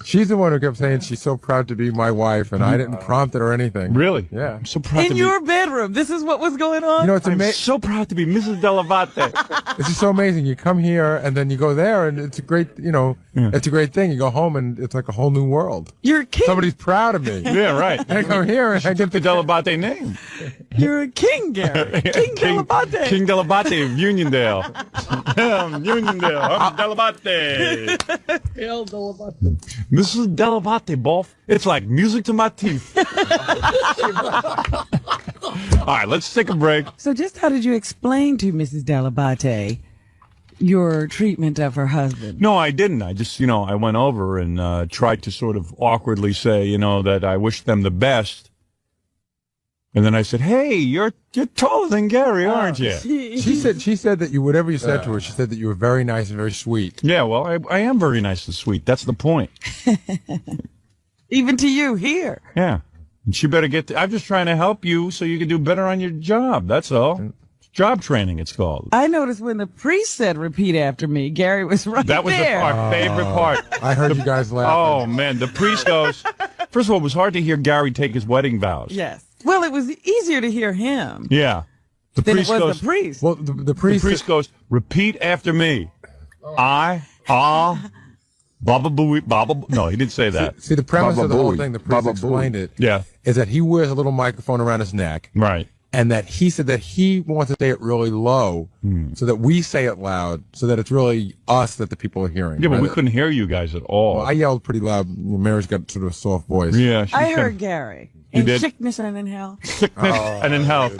She's the one who kept saying she's so proud to be my wife, and I didn't prompt it or anything. Really? Yeah. I'm so proud In your bedroom. This is what was going on? You know, it's I'm so proud to be Mrs. 𝗛𝗏𝗍. This is so amazing. You come here, and then you go there, and it's a great, it's a great thing. You go home, and it's like a whole new world. You're a king. Somebody's proud of me. Yeah, right. I come here, and I get the 𝗛𝗏𝗍 name. You're a king, Gary. King 𝗛𝗏𝗍. King 𝗛𝗏𝗍 of Uniondale. Uniondale. I'm 𝗛𝗏𝗍. Hell, 𝗛𝗏𝗍. Mrs. 𝗛𝗏𝗍, boff. It's like music to my teeth. All right, let's take a break. So just how did you explain to Mrs. 𝗛𝗏𝗍 your treatment of her husband? No, I didn't. I just, I went over and tried to sort of awkwardly say, that I wish them the best. And then I said, hey, you're taller than Gary, aren't you? She said that whatever you said to her, she said that you were very nice and very sweet. Yeah, well, I am very nice and sweet. That's the point. Even to you here. Yeah. And she better I'm just trying to help you so you can do better on your job. That's all. Job training, it's called. I noticed when the priest said, repeat after me, Gary was right there. That was our favorite part. I heard you guys laugh. Oh, man. The priest goes, first of all, it was hard to hear Gary take his wedding vows. Yes. Well, it was easier to hear him. Yeah. The than priest it was goes, the priest. Well, the priest goes, repeat after me. Baba Booey, Baba. No, he didn't say that. See, the premise Baba of the whole Booey. thing, the priest explained it. Yeah. Is that he wears a little microphone around his neck. Right. And that he said that he wants to say it really low so that we say it loud so that it's really us that the people are hearing. Yeah, but we couldn't hear you guys at all. Well, I yelled pretty loud. Mary's got sort of a soft voice. Yeah. I heard Gary. You In did? sickness and in health. Sickness and in health.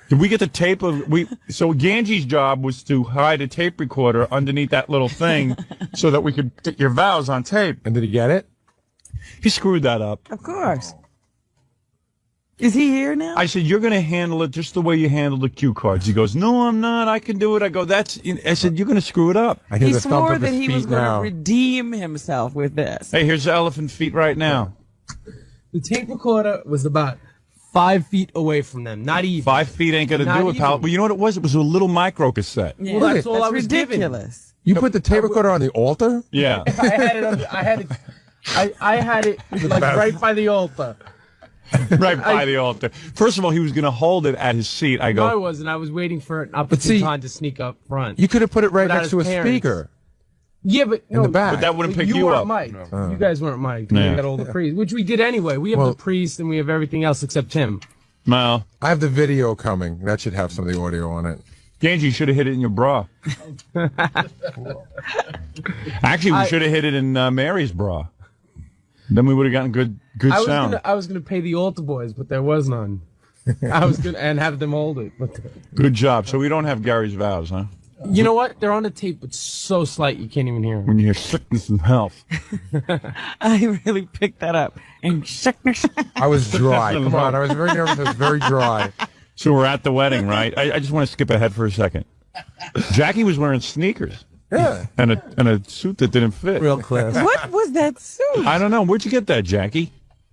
Did we get the tape of so Ganji's job was to hide a tape recorder underneath that little thing so that we could get your vows on tape. And did he get it? He screwed that up. Of course. Is he here now? I said, you're going to handle it just the way you handle the cue cards. He goes, no, I'm not. I can do it. I go, I said, you're going to screw it up. I hear He the thump swore of that his he feet was going now. to redeem himself with this. Hey, here's the elephant feet right now. The tape recorder was about 5 feet away from them. Not even. 5 feet ain't gonna Not do it, pal. even. Well, you know what it was? It was a little micro cassette. Yeah. Well, that's all I was ridiculous. You put the tape recorder on the altar? Yeah. I had it like right by the altar. Right by the altar. First of all, he was going to hold it at his seat. I go. No, I wasn't. I was waiting for an opportune time to sneak up front. You could have put it right Without next to a his parents. speaker. Yeah, but in the back. But that wouldn't pick you you weren't up. Mike. No. You guys weren't Mike. Yeah. We got all the priests, which we did anyway. We have the priest and we have everything else except him. Well, I have the video coming. That should have some of the audio on it. Ganji, you should have hit it in your bra. Actually, we should have hit it in Mary's bra. Then we would have gotten good sound. I was gonna pay the altar boys, but there was none. I was gonna and have them hold it. But Good job. So we don't have Gary's vows, huh? you know what? They're on the tape, but so slight you can't even hear them. When you hear sickness and health. I really picked that up. And sickness. I was dry. Come on, I was very nervous. I was very dry. So we're at the wedding, right? I just want to skip ahead for a second. Jackie was wearing sneakers. Yeah. And a suit that didn't fit. Real class. What was that suit? I don't know. Where'd you get that, Jackie?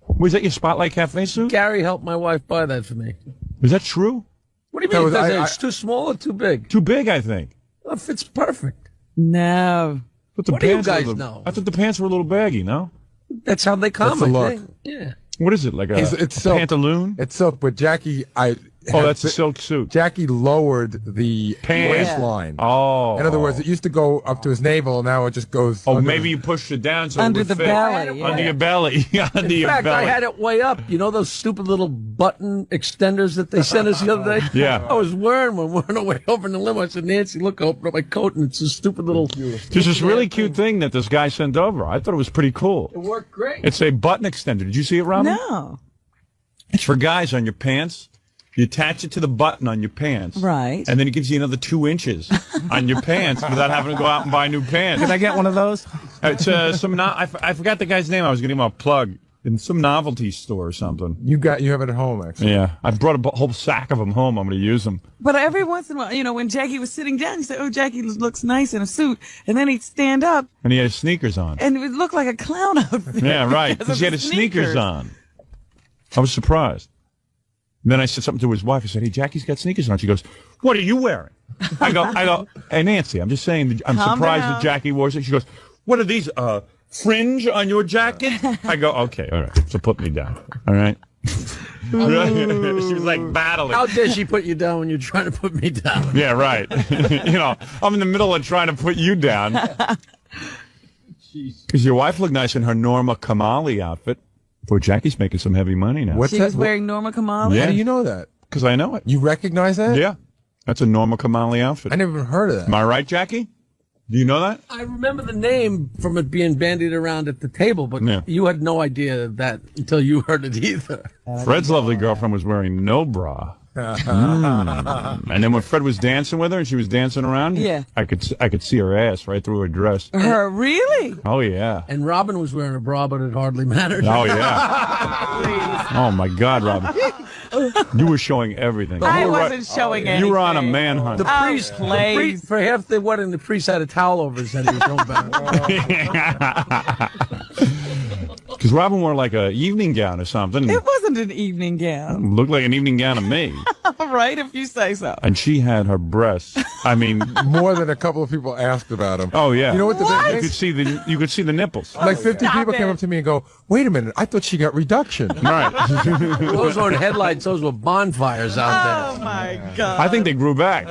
Was that your Spotlight Cafe suit? Gary helped my wife buy that for me. Was that true? What do you mean? It's too small or too big? Too big, I think. Well, it fits perfect. No. But the What do you pants were a guys little- know? I thought the pants were a little baggy, no? That's how they come, That's the I look. think. Yeah. What is it, like a It's silk. pantaloon? It's silk, but Jackie, Oh, that's a silk suit. Jackie lowered the Pants. waistline. Oh. In other words, it used to go up to his navel, now it just goes. Oh, under maybe you pushed it down so Under it would the fit. belly, Under yeah. your belly. Under In your fact, belly. I had it way up. You know those stupid little button extenders that they sent us the other day? Yeah. I was wearing one. We're on our way over in the limo. I said, Nancy, look, I opened up my coat, and it's a stupid little... There's this really cute thing that this guy sent over. I thought it was pretty cool. It worked great. It's a button extender. Did you see it, Robin? No. It's for guys on your pants. You attach it to the button on your pants. Right. And then it gives you another 2 inches on your pants without having to go out and buy new pants. Can I get one of those? It's I forgot the guy's name. I was going to give him a plug in some novelty store or something. You have it at home, actually. Yeah. I brought a whole sack of them home. I'm going to use them. But every once in a while, you know, when Jackie was sitting down, he said, "Oh, Jackie looks nice in a suit," and then he'd stand up, And he had his sneakers on. and it would look like a clown outfit. Yeah, right. because Because he of had the his sneakers on. I was surprised. And then I said something to his wife. I said, "Hey, Jackie's got sneakers on." She goes, "What are you wearing?" I go, "Hey, Nancy, I'm just saying that I'm Calm surprised down. that Jackie wore it." She goes, "What are these, fringe on your jacket?" I go, "Okay, all right. So put me down. All right." She was like battling. How dare she put you down when you're trying to put me down? Yeah, right. You know, I'm in the middle of trying to put you down. Because your wife looked nice in her 𝗦𝗵cie𝗄 outfit. Boy, Jackie's making some heavy money now. She was wearing 𝗦𝗵cie𝗄. Yeah. How do you know that? Because I know it. You recognize that? Yeah. That's a 𝗦𝗵cie𝗄 outfit. I never even heard of that. Am I right, Jackie? Do you know that? I remember the name from it being bandied around at the table, but Yeah. you had no idea of that until you heard it either. Fred's lovely girlfriend was wearing no bra. And then when Fred was dancing with her and she was dancing around, Yeah. I could see her ass right through her dress. Her, really? Oh, yeah. And Robin was wearing a bra, but it hardly mattered. Oh, yeah. Oh, my God, Robin. You were showing everything. I You were wasn't showing anything. You were on a manhunt. The priest, for half the wedding, the priest had a towel over his head. He was going back. Because Robin wore like a evening gown or something. It wasn't an evening gown. Looked like an evening gown to me. Right, if you say so. And she had her breasts. I mean, More than a couple of people asked about him. oh yeah. You know what the What? big You thing? could see the nipples. Like 50 Stop people came it. up to me and go, "Wait a minute, I thought she got reduction." Right. Those weren't headlights. Those were bonfires out Oh, my God. I think they grew back.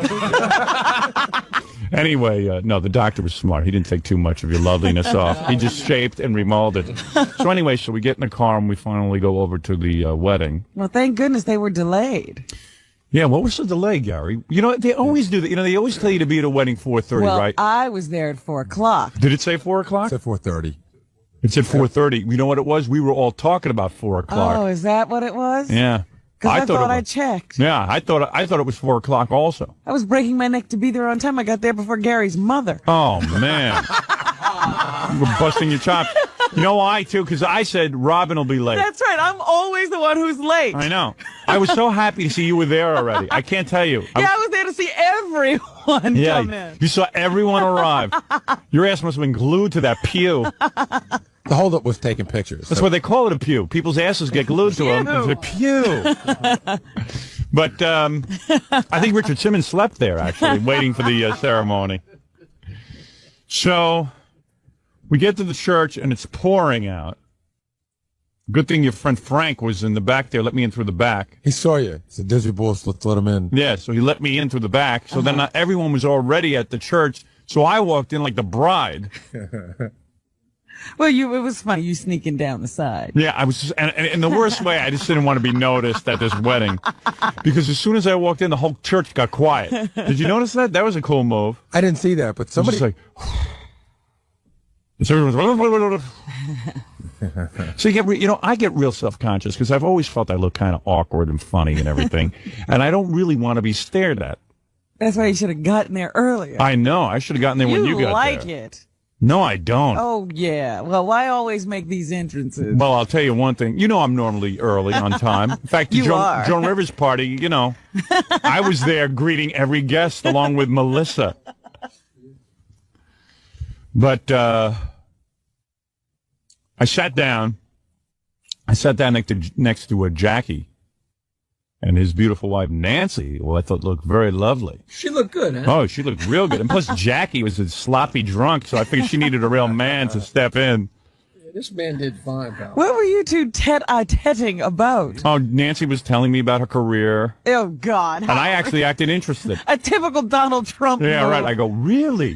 Anyway, no, the doctor was smart. He didn't take too much of your loveliness off. He just shaped and remolded. So anyway, so we get in the car and we finally go over to the wedding. Well, thank goodness they were delayed. Yeah, what was the delay, Gary? You know, they always do that. You know, they always tell you to be at a wedding 4:30, Well, right? I was there at 4 o'clock. Did it say 4 o'clock? It's at 4:30. It said 4:30. You know what it was? We were all talking about 4 o'clock. Oh, is that what it was? Yeah. Because I thought it I was. checked. Yeah, I thought it was 4 o'clock also. I was breaking my neck to be there on time. I got there before Gary's mother. Oh, man. You were busting your chops. You know why, too? Because I said Robin will be late. That's right. I'm always the one who's late. I know. I was so happy to see you were there already. I can't tell you. Yeah, I was there to see everyone come in. You saw everyone arrive. Your ass must have been glued to that pew. The holdup was taking pictures. That's why they call it a pew. People's asses get glued to them. It's a pew. But I think Richard Simmons slept there, actually, waiting for the ceremony. So we get to the church, and it's pouring out. Good thing your friend Frank was in the back there. Let me in through the back. He saw you. He said, Disney Bulls, let's let him in. Yeah, so he let me in through the back. So then everyone was already at the church. So I walked in like the bride. Well, it was funny, you sneaking down the side. Yeah, I was just, and in the worst way, I just didn't want to be noticed at this wedding. Because as soon as I walked in, the whole church got quiet. Did you notice that? That was a cool move. I didn't see that, but somebody... Like, so I get real self-conscious because I've always felt I look kind of awkward and funny and everything. And I don't really want to be stared at. That's why you should have gotten there earlier. I know. I should have gotten there when you got there. You like it. No, I don't. Oh, yeah. Well, why always make these entrances? Well, I'll tell you one thing. You know I'm normally early on time. In fact, the Joan Rivers party, you know, I was there greeting every guest along with Melissa. But I sat down. Next to Jackie and his beautiful wife, Nancy, who I thought looked very lovely. She looked good, huh? Oh, she looked real good. And plus, Jackie was a sloppy drunk, so I figured she needed a real man to step in. Yeah, this man did fine, pal. What were you two tete-a-teting about? Oh, Nancy was telling me about her career. Oh, God. And I actually acted interested. A typical Donald Trump Yeah, move. right. I go, really?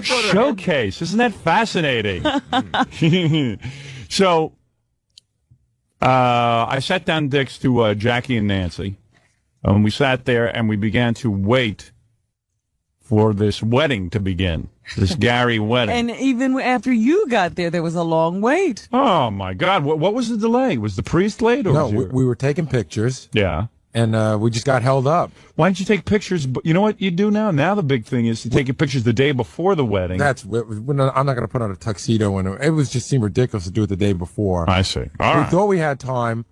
Showcase. Isn't that fascinating? So... I sat down next to Jackie and Nancy, and we sat there and we began to wait for this wedding to begin, this Gary wedding. And even after you got there was a long wait. Oh, my God. What was the delay? Was the priest late? Or no, we were taking pictures. Yeah. And we just got held up. Why didn't you take pictures? You know what you do now? Now the big thing is to take your pictures the day before the wedding. I'm not going to put on a tuxedo. And it just seemed ridiculous to do it the day before. I see. We thought we had time,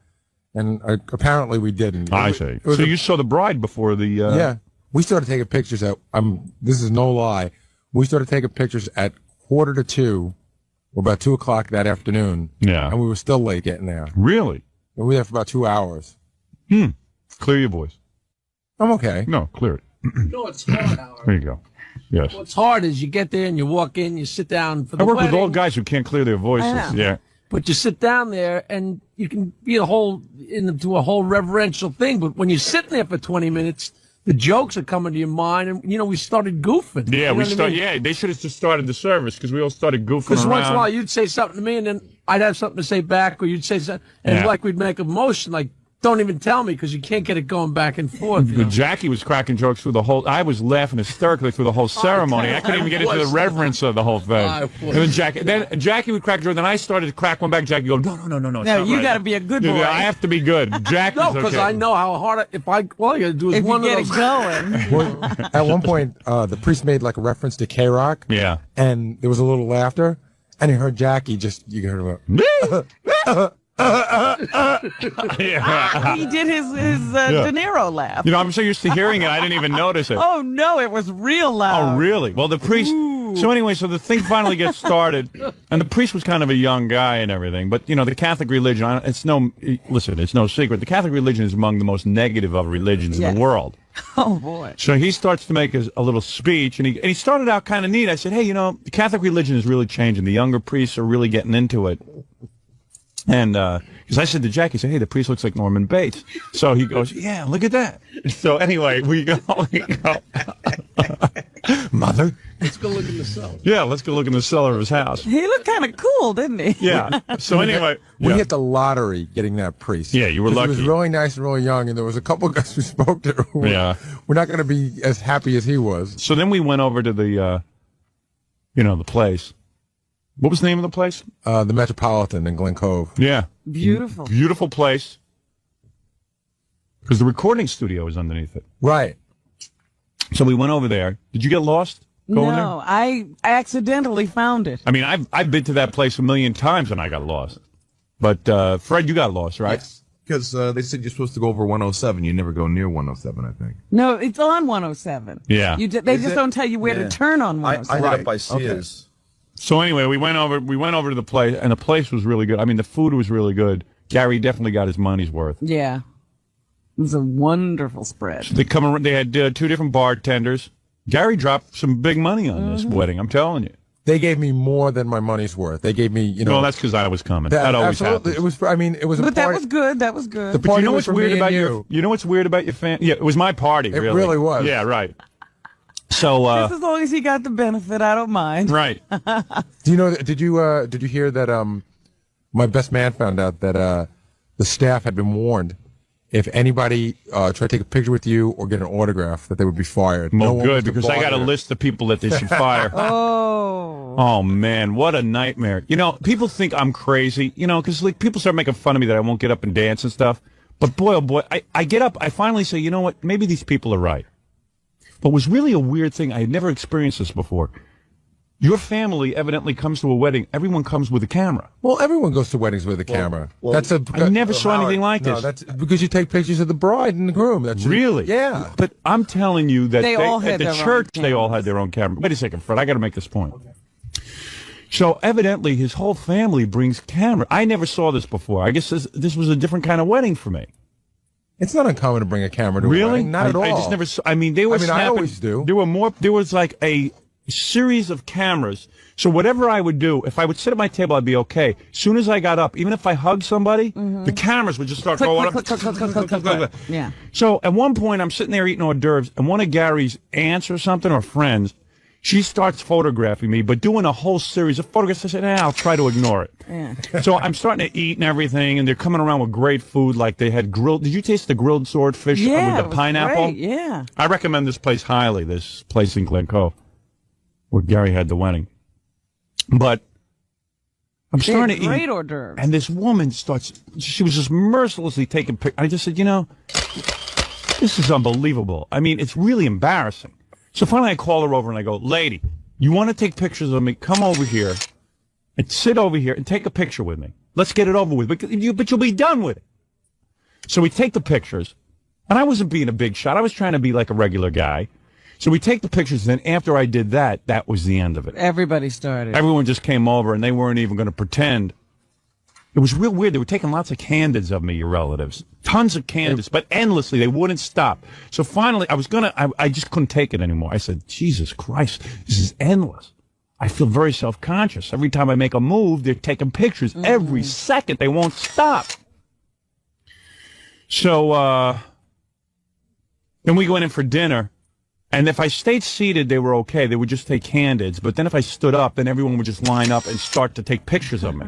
and apparently we didn't. I see. So you saw the bride before the... Yeah. We started taking pictures at... this is no lie. We started taking pictures at 1:45, or about 2 o'clock that afternoon. Yeah. And we were still late getting there. Really? We were there for about 2 hours. Clear your voice. I'm okay. No, clear it. No, it's hard, Howard. There you go. Yes. What's hard is you get there and you walk in, you sit down for the I work wedding. with old guys who can't clear their voices. Yeah. But you sit down there and you can be into a whole reverential thing. But when you're sitting there for 20 minutes, the jokes are coming to your mind, and we started goofing. Yeah, you know Yeah, they should have just started the service because we all started goofing around. Because once in a while you'd say something to me, and then I'd have something to say back, or you'd say something, and like we'd make a motion like, don't even tell me, because you can't get it going back and forth. But Jackie was cracking jokes through the whole... I was laughing hysterically through the whole ceremony. I couldn't even get into the reverence of the whole thing. And then Jackie would crack a joke, then I started to crack one back. Jackie would go, no. No, you got to be a good boy. I have to be good. Jackie's no, because I know how hard... all you got to do is if one you of get those... it going. Well, at one point, the priest made like a reference to K-Rock. Yeah. And there was a little laughter, and he heard Jackie you heard her Yeah. He did his De Niro laugh. I'm so used to hearing it, I didn't even notice it. Oh, no, it was real loud. Oh, really? Well, the priest... So anyway, so the thing finally gets started, and the priest was kind of a young guy and everything, but, the Catholic religion, it's no secret, the Catholic religion is among the most negative of religions in the world. Oh, boy. So he starts to make a little speech, and he started out kind of neat. I said, hey, the Catholic religion is really changing. The younger priests are really getting into it. And because I said to Jackie, hey, the priest looks like Norman Bates. So he goes, yeah, look at that. So anyway, we go. Mother. Let's go look in the cellar. Yeah, let's go look in the cellar of his house. He looked kind of cool, didn't he? Yeah. So anyway. We hit the lottery getting that priest. Yeah, you were lucky. He was really nice and really young, and there was a couple of guys we spoke to who were not going to be as happy as he was. So then we went over to the, the place. What was the name of the place? The Metropolitan in Glen Cove. Yeah. Beautiful. Beautiful place. Because the recording studio is underneath it. Right. So we went over there. Did you get lost going there? No, I accidentally found it. I mean, I've been to that place a million times and I got lost. But, Fred, you got lost, right? Yes. Because they said you're supposed to go over 107. You never go near 107, I think. No, it's on 107. Yeah. They just don't tell you where to turn on 107. I ended up by Sears. So anyway, we went over to the place, and the place was really good. I mean, the food was really good. Gary definitely got his money's worth. Yeah. It was a wonderful spread. So they had 2 different bartenders. Gary dropped some big money on this wedding, I'm telling you. They gave me more than my money's worth. They gave me, you know. Well, that's because I was coming. That always happens. It was. I mean, it was. But that was good. That was good. The But party you know was what's for weird me about and you know what's weird about your family? Yeah, it was my party. It really was. Yeah, right. So just as long as he got the benefit, I don't mind. Right. Do you know? Did you hear that? My best man found out that the staff had been warned if anybody tried to take a picture with you or get an autograph, that they would be fired. Well, good, because I got a list of people that they should fire. Oh, man, what a nightmare. You know, people think I'm crazy, you know, because like, people start making fun of me that I won't get up and dance and stuff. But boy, oh boy, I get up, I finally say, you know what, maybe these people are right. But it was really a weird thing. I had never experienced this before. Your family evidently comes to a wedding. Everyone comes with a camera. Well, everyone goes to weddings with a camera. I never saw anything like this. No, that's because you take pictures of the bride and the groom. That's really? Yeah. But I'm telling you that They all had at the their own church, they all had their own camera. Wait a second, Fred. I got to make this point. So evidently, his whole family brings camera. I never saw this before. I guess this was a different kind of wedding for me. It's not uncommon to bring a camera to a wedding. Not at all. I just never saw. I mean, they were. I always do. There were more. There was like a series of cameras. So whatever I would do, if I would sit at my table, I'd be okay. As soon as I got up, even if I hugged somebody, the cameras would just start going up. Yeah. So at one point, I'm sitting there eating hors d'oeuvres, and one of Gary's aunts or something, or friends, she starts photographing me, but doing a whole series of photographs. I said, I'll try to ignore it. Yeah. So I'm starting to eat and everything, and they're coming around with great food, like they had grilled. Did you taste the grilled swordfish with the pineapple? Great. Yeah. I recommend this place highly, this place in Glen Cove, where Gary had the wedding. But I'm starting to eat. Great hors d'oeuvres. And this woman she was just mercilessly taking pictures. I just said, you know, this is unbelievable. I mean, it's really embarrassing. So finally I call her over and I go, lady, you want to take pictures of me? Come over here and sit over here and take a picture with me. Let's get it over with. But you'll be done with it. So we take the pictures. And I wasn't being a big shot. I was trying to be like a regular guy. So we take the pictures, and then after I did that, that was the end of it. Everybody started. Everyone just came over, and they weren't even going to pretend. It was real weird. They were taking lots of candids of me, your relatives. Tons of candids, but endlessly. They wouldn't stop. So finally, I just couldn't take it anymore. I said, Jesus Christ, this is endless. I feel very self-conscious. Every time I make a move, they're taking pictures. Every second, they won't stop. So then we went in for dinner. And if I stayed seated, they were okay. They would just take candids. But then if I stood up, then everyone would just line up and start to take pictures of me.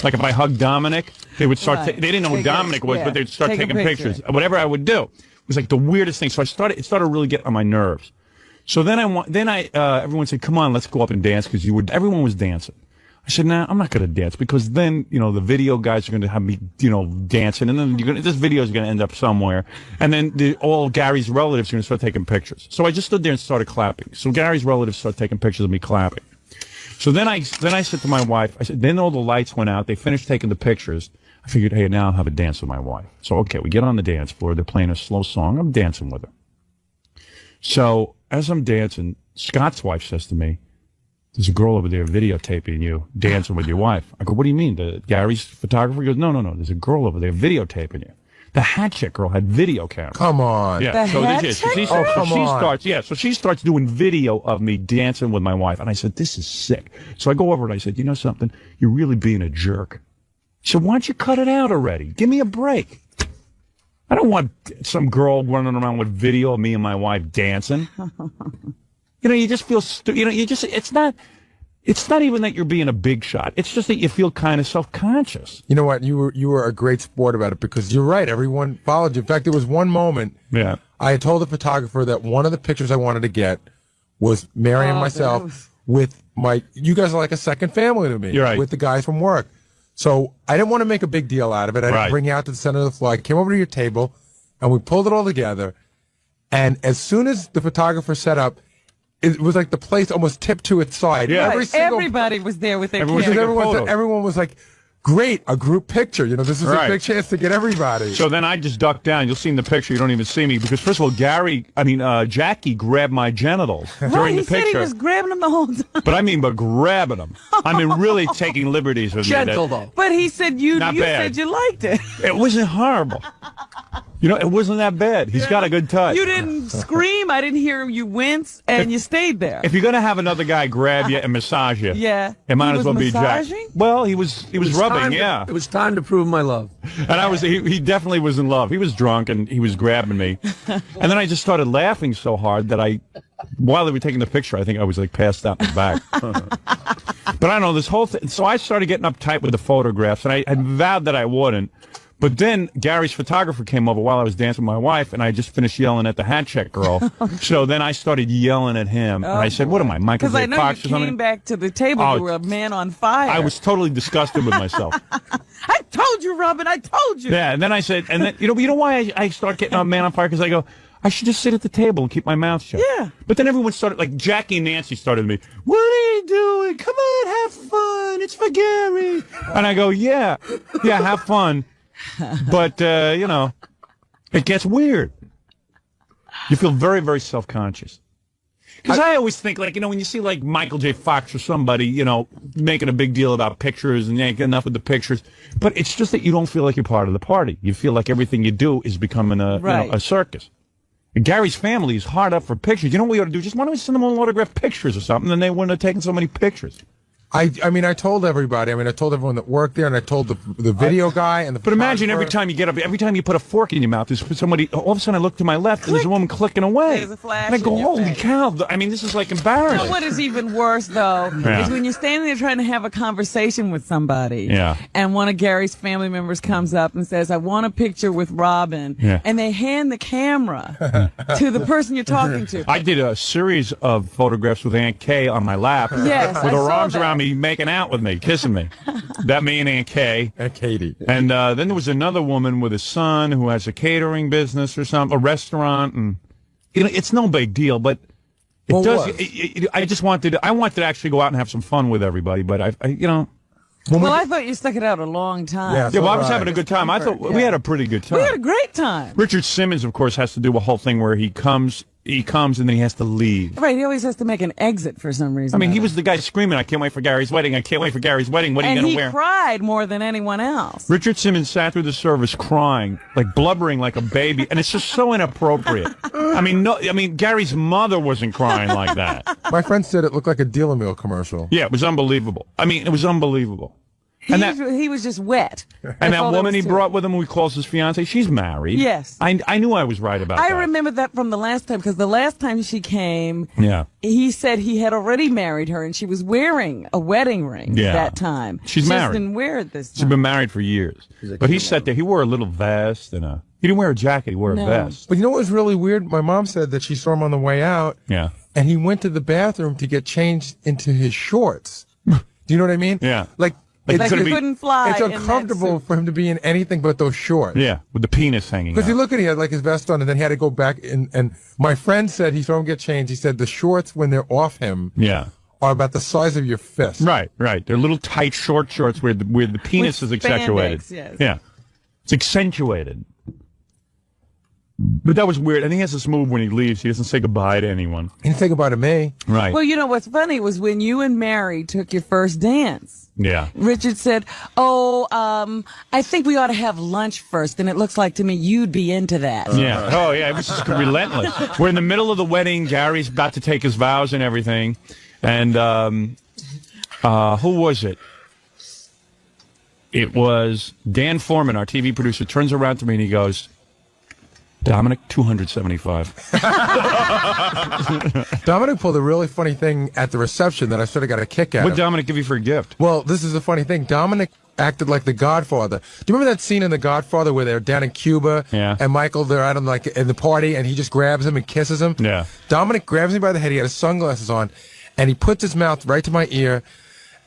Like if I hugged Dominic, they would start. They didn't know who Dominic was, but they'd start taking pictures. Whatever I would do, it was like the weirdest thing. So it started really getting on my nerves. So then everyone said, "Come on, let's go up and dance," because everyone was dancing. I said, "Nah, I'm not going to dance because then, you know, the video guys are going to have me, you know, dancing, and then this video is going to end up somewhere, and then all Gary's relatives are going to start taking pictures." So I just stood there and started clapping. So Gary's relatives started taking pictures of me clapping. So then I said to my wife, I said, then all the lights went out. They finished taking the pictures. I figured, hey, now I'll have a dance with my wife. So okay, we get on the dance floor. They're playing a slow song. I'm dancing with her. So as I'm dancing, Scott's wife says to me, "There's a girl over there videotaping you dancing with your wife." I go, "What do you mean? Gary's photographer?" He goes, No. There's a girl over there videotaping you. The hat chick girl had video camera. Come on. Yeah. So she starts doing video of me dancing with my wife. And I said, this is sick. So I go over and I said, you know something? You're really being a jerk. She said, why don't you cut it out already? Give me a break. I don't want some girl running around with video of me and my wife dancing. You know, you just feel it's not even that you're being a big shot. It's just that you feel kind of self-conscious. You know what? You were a great sport about it because you're right. Everyone followed you. In fact, there was one moment. Yeah. I had told the photographer that one of the pictures I wanted to get was Mary and myself with you guys are like a second family to me. You're right. With the guys from work. So I didn't want to make a big deal out of it. I didn't bring you out to the center of the floor. I came over to your table and we pulled it all together. And as soon as the photographer set up, it was like the place almost tipped to its side. Yeah. Everybody was there with their cameras. Everyone was like great, a group picture. You know, this is Right. a big chance to get everybody. So then I just ducked down. You'll see in the picture. You don't even see me because first of all, Jackie grabbed my genitals during he the picture. said he was grabbing them the whole time. But grabbing them. I mean, really taking liberties with Gentle, me. though. But he said you Not bad. said you liked it. It wasn't horrible. You know, it wasn't that bad. He's got a good touch. You didn't scream. I didn't hear you wince, and you stayed there. If you're gonna have another guy grab you and massage you, Yeah. it might He as well was be Jack. massaging? Well, he was rubbing, time it was time to prove my love. And he definitely was in love. He was drunk and he was grabbing me. And then I just started laughing so hard that while they were taking the picture, I think I was like passed out in the back. But I don't know, this whole thing. So I started getting uptight with the photographs, and I had vowed that I wouldn't. But then Gary's photographer came over while I was dancing with my wife, and I just finished yelling at the hat check girl. So then I started yelling at him, and I said, "What am I, Michael J. Because I know Fox you or something?" came back to the table. Oh, You were a man on fire. I was totally disgusted with myself. I told you, Robin. I told you. Yeah, and then I said, and then you know why I start getting a man on fire? Because I go, I should just sit at the table and keep my mouth shut. Yeah. But then everyone started, like Jackie and Nancy started to me, "What are you doing? Come on, have fun. It's for Gary." And I go, yeah, have fun. But, you know, it gets weird. You feel very, very self-conscious. Because I always think, like, you know, when you see, like, Michael J. Fox or somebody, you know, making a big deal about pictures and ain't enough of the pictures, but it's just that you don't feel like you're part of the party. You feel like everything you do is becoming a circus. And Gary's family is hard up for pictures. You know what we ought to do? Just why don't we send them all autographed pictures or something, and they wouldn't have taken so many pictures. I mean, I told everybody. I mean, I told everyone that worked there, and I told the video guy and the. But imagine every time you get up, every time you put a fork in your mouth, there's somebody. All of a sudden, I look to my left, and there's a woman clicking away. There's a flash and I go, in your "Holy face. cow!" I mean, this is like You embarrassing. know what is even worse, though, Yeah. is when you're standing there trying to have a conversation with somebody. Yeah. And one of Gary's family members comes up and says, "I want a picture with Robin." Yeah. And they hand the camera to the person you're talking to. I did a series of photographs with Aunt Kay on my lap, Yes, with I her saw arms that. around me, making out with me, kissing me. That me and Aunt Kay. And Katie. And then there was another woman with a son who has a catering business or something, a restaurant, and you know, it's no big deal, but it Well, does. what? I just wanted to actually go out and have some fun with everybody, but I you know. Well, I thought you stuck it out a long time. Yeah, well, I was having a good time. I thought we had a pretty good time. We had a great time. Richard Simmons, of course, has to do a whole thing where he comes and then he has to leave. Right, he always has to make an exit for some reason. I mean, he was the guy screaming, "I can't wait for Gary's wedding. I can't wait for Gary's wedding. What are you and going he to wear?" cried more than anyone else. Richard Simmons sat through the service crying, like blubbering like a baby, and it's just so inappropriate. I mean, Gary's mother wasn't crying like that. My friend said it looked like a dealer meal commercial. Yeah, it was unbelievable. I mean, it was unbelievable. And He was just wet. and that woman he brought with him, who he calls his fiancée, she's married. Yes. I knew I was right about I that. remember that from the last time, because the last time she came, Yeah. he said he had already married her, and she was wearing a wedding ring Yeah. that time. She's she married. Just didn't wear it this She's time. been married for years. But he sat there. He wore a little vest and he didn't wear a jacket. He wore a vest. But you know what was really weird? My mom said that she saw him on the way out. Yeah. And he went to the bathroom to get changed into his shorts. Do you know what I mean? Yeah. Like Like it's he couldn't fly It's in that uncomfortable for him to be in anything but those shorts. Yeah, with the penis hanging out. Because you look at, he had like his vest on, and then he had to go back and my friend said he saw him get changed. He said the shorts, when they're off him, are about the size of your fist. Right. They're little tight short shorts where the penis is accentuated. spandex, yes. Yeah. It's accentuated. But that was weird. And he has this move when he leaves. He doesn't say goodbye to anyone. He didn't say goodbye to me. Right. Well, you know what's funny was when you and Mary took your first dance. Yeah. Richard said, I think we ought to have lunch first, and it looks like to me you'd be into that. Yeah. Oh, yeah. It was just relentless. We're in the middle of the wedding. Gary's about to take his vows and everything. And who was it? It was Dan Foreman, our TV producer, turns around to me and he goes, "Dominic, 275. Dominic pulled a really funny thing at the reception that I sort of got a kick out What of. did Dominic give you for a gift? Well, this is the funny thing. Dominic acted like the Godfather. Do you remember that scene in The Godfather where they're down in Cuba and Michael, they're at him like in the party and he just grabs him and kisses him? Yeah. Dominic grabs me by the head. He had his sunglasses on and he puts his mouth right to my ear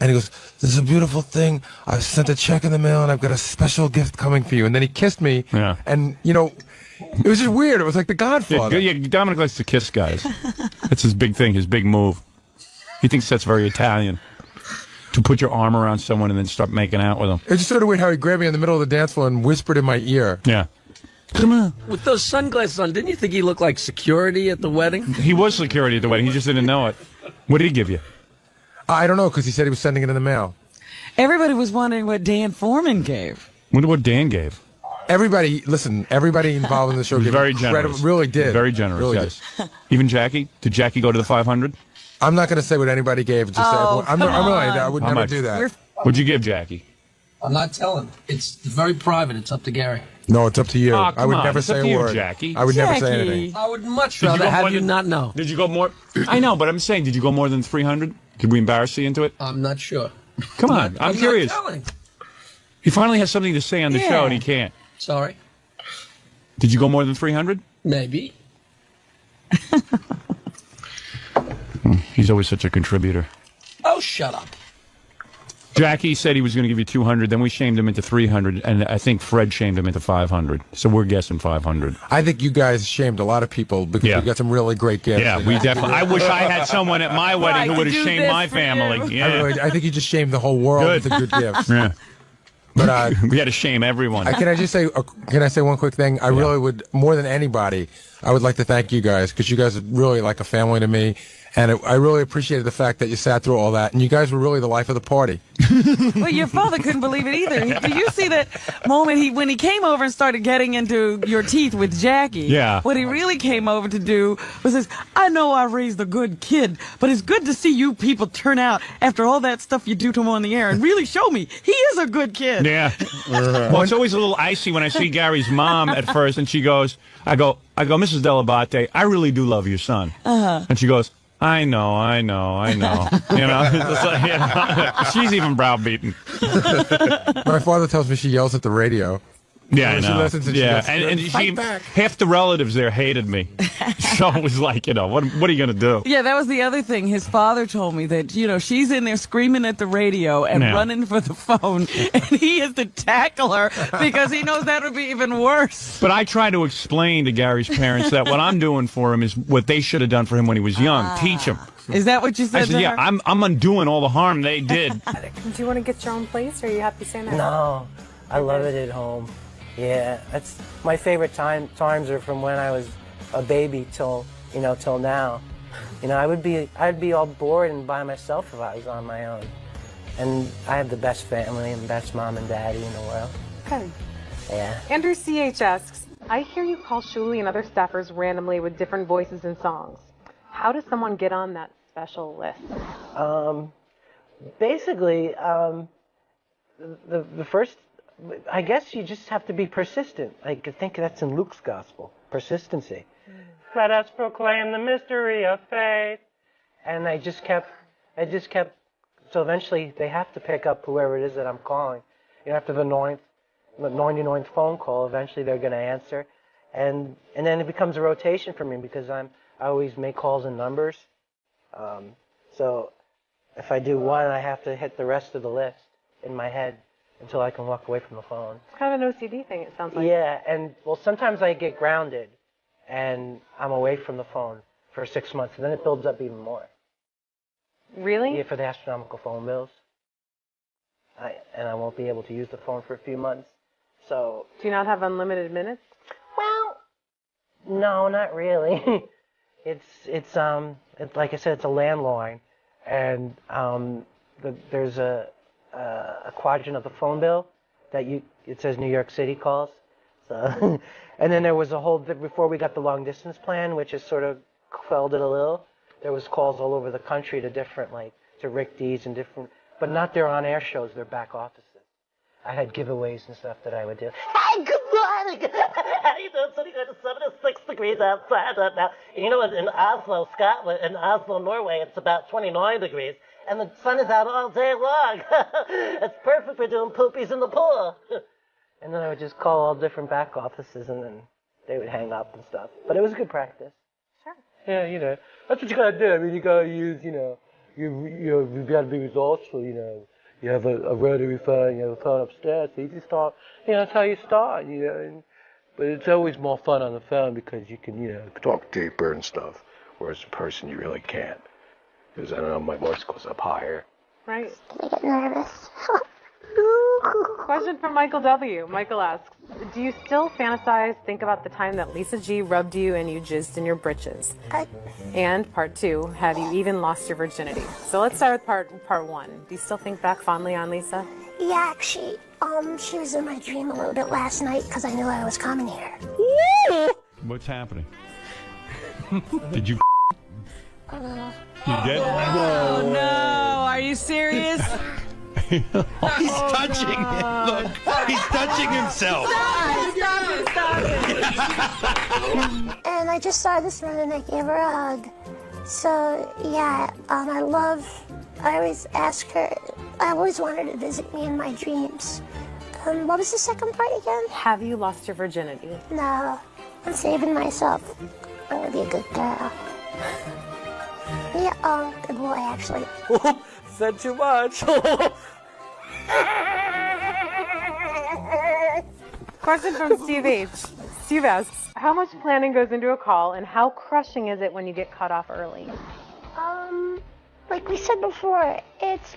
and he goes, "This is a beautiful thing. I've sent a check in the mail and I've got a special gift coming for you." And then he kissed me. Yeah. And, you know, it was just weird. It was like the Godfather. Yeah, Dominic likes to kiss guys. That's his big thing, his big move. He thinks that's very Italian. To put your arm around someone and then start making out with them. It's just sort of weird how he grabbed me in the middle of the dance floor and whispered in my ear. Yeah. Come on. With those sunglasses on, didn't you think he looked like security at the wedding? He was security at the wedding. He just didn't know it. What did he give you? I don't know, because he said he was sending it in the mail. Everybody was wondering what Dan Foreman gave. Wonder what Dan gave. Everybody involved in the show was gave very incredible, generous. really did. Very generous, really yes. Even Jackie? Did Jackie go to the 500? I'm not going to say what anybody gave. Just say everyone. I'm really, I would How never much? do that. What'd you give Jackie? I'm not telling. It's very private. It's up to Gary. No, it's up to you. Oh, I would come on. never It's up say to a you, word. Jackie. I would never say anything. I would much Did you rather go have more you than- not know. Did you go more? I know, but I'm saying, did you go more than 300? Did we embarrass you into it? I'm not sure. Come on, I'm curious. Not telling. He finally has something to say on the Yeah. show, and he can't. Sorry. Did you go more than 300? Maybe. He's always such a contributor. Oh, shut up. Jackie said he was going to give you 200, then we shamed him into 300, and I think Fred shamed him into 500. So we're guessing 500. I think you guys shamed a lot of people because you got some really great gifts. Yeah, we definitely. I wish I had someone at my wedding who would have shamed my family. Yeah. I think you just shamed the whole world with the good gifts. Yeah. But we had to shame everyone. Can I just say? Can I say one quick thing? I really would, more than anybody, I would like to thank you guys because you guys are really like a family to me, and I really appreciated the fact that you sat through all that, and you guys were really the life of the party. Well, your father couldn't believe it either. Did you see that moment when he came over and started getting into your teeth with Jackie? Yeah. What he really came over to do was this, I know I raised a good kid, but it's good to see you people turn out after all that stuff you do to him on the air and really show me he is a good kid. Yeah. Well, it's always a little icy when I see Gary's mom at first, and she goes, I go, Mrs. 𝗛𝗏𝗍𝗍, I really do love your son. Uh-huh. And she goes, I know. You know, it's like, you know, she's even browbeaten. My father tells me she yells at the radio. Yeah, I When know. she listens and she yeah, goes, and "Fight she, back." half the relatives there hated me. So it was like, you know, what are you going to do? Yeah, that was the other thing. His father told me that, you know, she's in there screaming at the radio and Yeah. running for the phone, and he has to tackle her because he knows that would be even worse. But I try to explain to Gary's parents that what I'm doing for him is what they should have done for him when he was young. Teach him. Is that what you said I said, to yeah, her? I'm undoing all the harm they did. Do you want to get your own place, or are you happy staying there? No, I love it at home. Yeah, that's my favorite times are from when I was a baby till now. You know, I'd be all bored and by myself if I was on my own. And I have the best family and best mom and daddy in the world. Okay. Yeah. Andrew CH asks, I hear you call Shuli and other staffers randomly with different voices and songs. How does someone get on that special list? Basically, the first, I guess you just have to be persistent. I think that's in Luke's gospel, persistency. Let us proclaim the mystery of faith. And I just kept, so eventually they have to pick up whoever it is that I'm calling. You know, after the 99th phone call, eventually they're going to answer. And then it becomes a rotation for me because I always make calls in numbers. So if I do one, I have to hit the rest of the list in my head until I can walk away from the phone. It's kind of an OCD thing, it sounds like. Yeah, and well, sometimes I get grounded and I'm away from the phone for 6 months, and then it builds up even more. Really? Yeah, for the astronomical phone bills. And I won't be able to use the phone for a few months. So. Do you not have unlimited minutes? No, not really. It's like I said, it's a landline, and there's a quadrant of the phone bill that it says New York City calls. So, and then there was a whole before we got the long distance plan, which has sort of quelled it a little. There was calls all over the country to different to Rick Dees and different, but not their on-air shows, their back offices. I had giveaways and stuff that I would do. Hey, good morning. How you doing? It's going to 76 degrees outside right now. You know, in Oslo, Scotland, in Oslo, Norway, it's about 29 degrees, and the sun is out all day long. It's perfect for doing poopies in the pool. And then I would just call all different back offices, and then they would hang up and stuff. But it was good practice. Sure. Yeah, you know, that's what you gotta do. I mean, you gotta use, you've got to be resourceful, You have a rotary phone, you have a phone upstairs, so you just start, that's how you start, but it's always more fun on the phone because you can, talk deeper and stuff, whereas in person you really can't. Because, I don't know, my voice goes up higher, Right. I get nervous. Question from Michael W. Michael asks, do you still fantasize, think about the time that Lisa G rubbed you and you jizzed in your britches? And part 2, have you even lost your virginity? So let's start with part 1. Do you still think back fondly on Lisa? Yeah, actually, she was in my dream a little bit last night because I knew I was coming here. What's happening? Did you? Uh, You did? Oh, no. Are you serious? He's touching it. Look, he's touching himself. Stop it. And I just saw this one and I gave her a hug. So, yeah, I always ask her, I always wanted her to visit me in my dreams. What was the second part again? Have you lost your virginity? No, I'm saving myself. I'm gonna be a good girl. Yeah, good boy, actually. Said too much. Question from Steve H. Steve asks, how much planning goes into a call and how crushing is it when you get cut off early? Like we said before, it's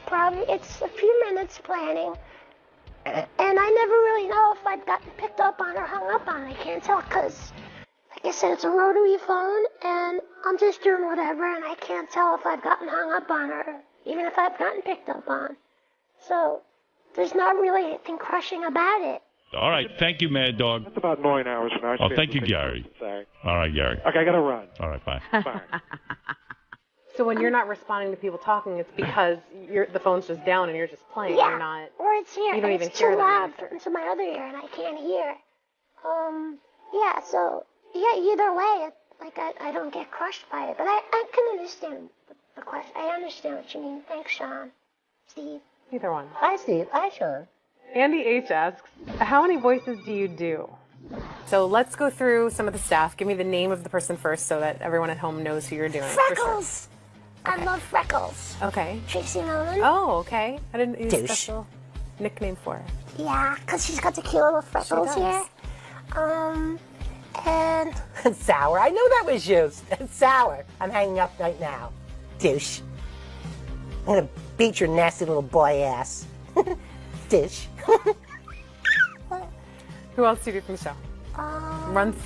a few minutes planning. And I never really know if I've gotten picked up on or hung up on. I can't tell because, like I said, it's a rotary phone and I'm just doing whatever and I can't tell if I've gotten hung up on or even if I've gotten picked up on. So there's not really anything crushing about it. All right. Thank you, Mad Dog. That's about 9 hours from now. Oh, thank you, Gary. Sorry. All right, Gary. Okay, I gotta run. All right, bye. Bye. So when you're not responding to people talking, it's because the phone's just down and you're just playing. Yeah, You're not. or it's here. You don't and even it's hear too them loud answer. into my other ear, and I can't hear. Yeah. So yeah, either way, I don't get crushed by it, but I can understand the question. I understand what you mean. Thanks, Sean. Steve. Either one. Hi, Steve. Hi, Sean. Andy H. asks, how many voices do you do? So let's go through some of the staff. Give me the name of the person first so that everyone at home knows who you're doing. Freckles. I love Freckles. Okay. Tracy Nolan. Oh, okay. I didn't use a Douche. special nickname for her. Yeah, because she's got the cute little freckles She here. does. And Sour. I know that was you. Sour. I'm hanging up right now. Douche. I'm gonna beat your nasty little boy ass. Douche. Who else do you do from the show?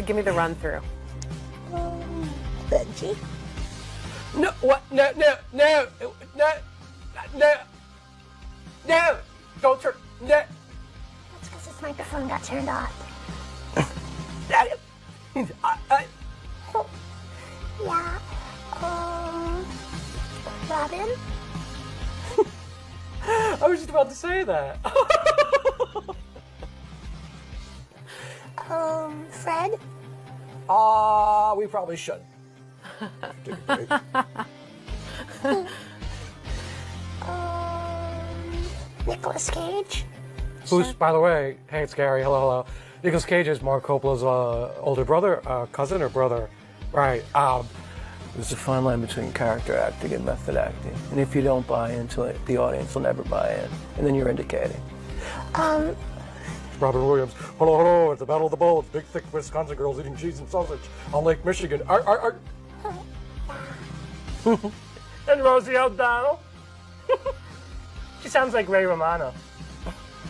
Give me the run through. Benji. No, what? No. Don't turn. No. That's because his microphone got turned off. Yeah. Robin. I was just about to say that. Fred. We probably should. Nicolas Cage. Who's, by the way, hey, it's Gary, hello. Nicolas Cage is Mark Coppola's older brother, cousin or brother, right? There's a fine line between character acting and method acting. And if you don't buy into it, the audience will never buy in. And then you're indicating. Robin Williams, hello, it's the Battle of the Bulls, big, thick Wisconsin girls eating cheese and sausage on Lake Michigan. And Rosie O'Donnell. She sounds like Ray Romano.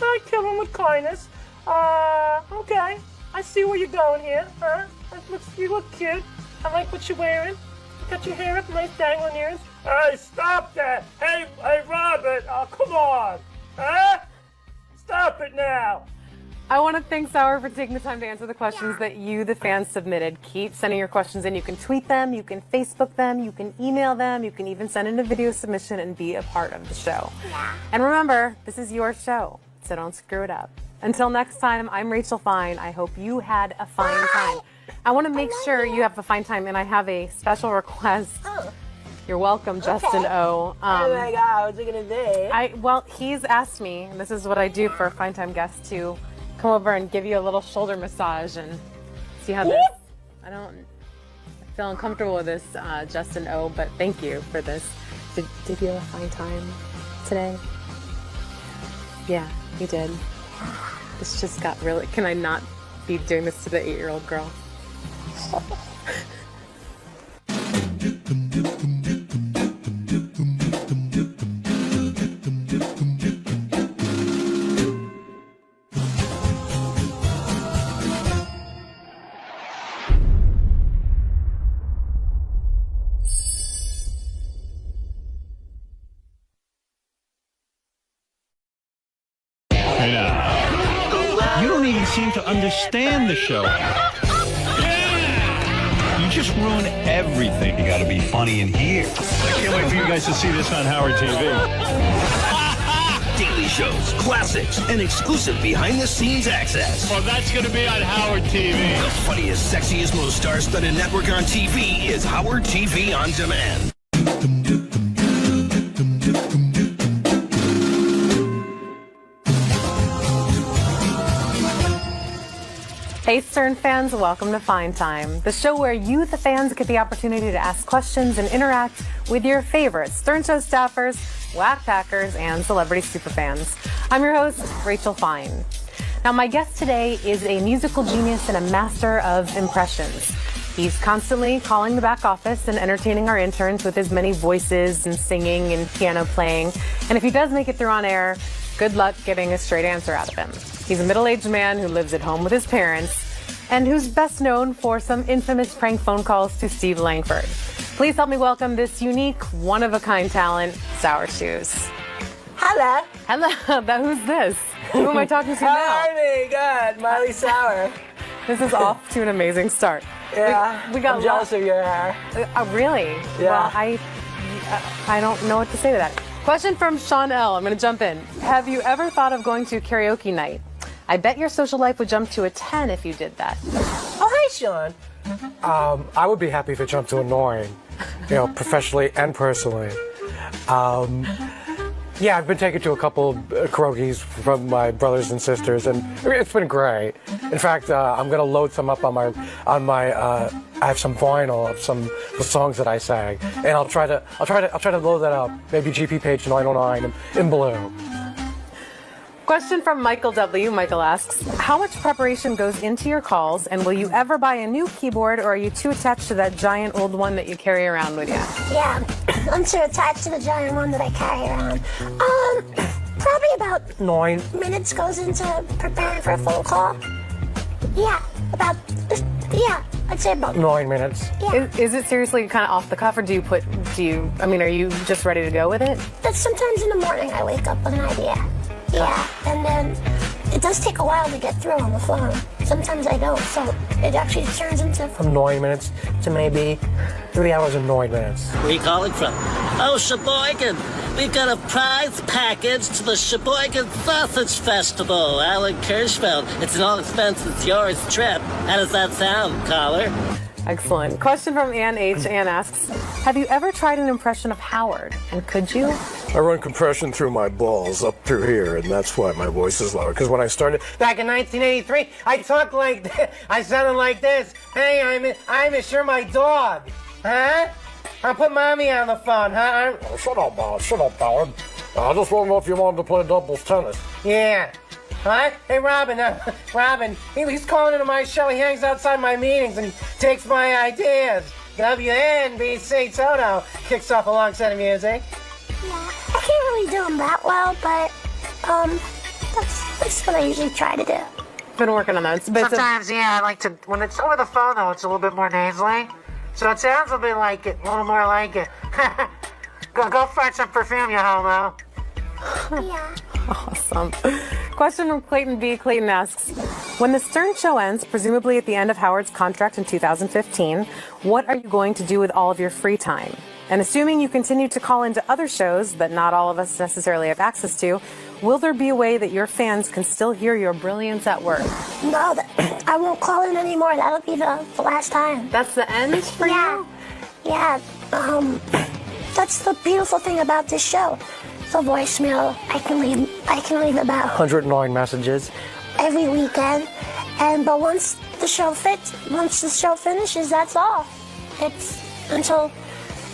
I kill him with kindness. Okay. I see where you're going here, huh? You look cute. I like what you're wearing. You got your hair up, nice dangling ears. Hey, stop that! Hey, Robin! Oh, come on! Huh? Stop it now! I want to thank Sour for taking the time to answer the questions that you, the fans, submitted. Keep sending your questions in. You can tweet them, you can Facebook them, you can email them, you can even send in a video submission and be a part of the show. And remember, this is your show, so don't screw it up. Until next time, I'm Rachel Fine. I hope you had a fine time. I want to make sure you have a fine time, and I have a special request. You're welcome, Justin O. Oh my God, what's it gonna be? Well, he's asked me, and this is what I do for a fine time guest, to come over and give you a little shoulder massage and see how this. I feel uncomfortable with this, Justin O, but thank you for this. Did you have a fine time today? Yeah, you did. This just got really. Can I not be doing this to the 8-year-old girl? understand the show. You just ruin everything. You got to be funny in here. I can't wait for you guys to see this on Howard TV. Daily shows, classics, and exclusive behind-the-scenes access. Well, that's going to be on Howard TV. The funniest, sexiest, most star-studded network on TV is Howard TV On Demand. Hey Stern fans, welcome to Fine Time, the show where you, the fans, get the opportunity to ask questions and interact with your favorite Stern Show staffers, Wack Packers, and celebrity superfans. I'm your host, Rachel Fine. Now, my guest today is a musical genius and a master of impressions. He's constantly calling the back office and entertaining our interns with his many voices and singing and piano playing. And if he does make it through on air, good luck getting a straight answer out of him. He's a middle-aged man who lives at home with his parents and who's best known for some infamous prank phone calls to Steve Langford. Please help me welcome this unique, one-of-a-kind talent, 𝗏𝗏. Hello. Hello. Who's this? Who am I talking to now? Artie, good. Miley Sour. This is off to an amazing start. Yeah, we got I'm jealous of your hair. Really? Yeah. Well, I don't know what to say to that. Question from Sean L. I'm going to jump in. Have you ever thought of going to karaoke night? I bet your social life would jump to a 10 if you did that. Oh, hi, Sean. I would be happy if it jumped to a 9, professionally and personally. Yeah, I've been taken to a couple karaoke's from my brothers and sisters, and it's been great. In fact, I'm gonna load some up on my. I have some vinyl of some the songs that I sang, and I'll try to load that up. Maybe GP page 909 in blue. Question from Michael W. Michael asks, how much preparation goes into your calls, and will you ever buy a new keyboard, or are you too attached to that giant old one that you carry around with you? Yeah, I'm too attached to the giant one that I carry around. Probably about 9 minutes goes into preparing for a phone call. Yeah, I'd say about 9 minutes. Yeah. Is it seriously kind of off the cuff, or are you just ready to go with it? But sometimes in the morning I wake up with an idea. Yeah, and then it does take a while to get through on the phone. Sometimes I don't, so it actually turns into... From 9 minutes to maybe 3 hours and 9 minutes. Where are you calling from? Oh, Sheboygan. We've got a prize package to the Sheboygan Sausage Festival, Alan 𝗏𝗄𝗿𝗍. It's an all-expenses yours trip. How does that sound, caller? Excellent. Question from Ann H. Ann asks, have you ever tried an impression of Howard, and could you? I run compression through my balls up through here, and that's why my voice is lower. Because when I started back in 1983, I talked like this. I sounded like this. Hey, I'm sure my dog. Huh? I'll put mommy on the phone, huh? Shut up, Howard. I just want to know if you wanted to play doubles tennis. Yeah. Huh? Hey, Robin, he's calling into my show. He hangs outside my meetings and he takes my ideas. 𝗏𝗏 Toto kicks off a long set of music. Yeah, I can't really do them that well, but that's what I usually try to do. Been working on that. Sometimes, I like to, when it's over the phone, though, it's a little bit more nasally. So it sounds a bit like it, a little more like it. Go find some perfume, you homo. Yeah. Awesome. Question from Clayton B. Clayton asks, when the Stern Show ends, presumably at the end of Howard's contract in 2015, what are you going to do with all of your free time? And assuming you continue to call into other shows that not all of us necessarily have access to, will there be a way that your fans can still hear your brilliance at work? No, I won't call in anymore. That'll be the last time. That's the end for you? Yeah. That's the beautiful thing about this show. The voicemail, I can leave about 109 messages every weekend, but once the show finishes, that's all. It's until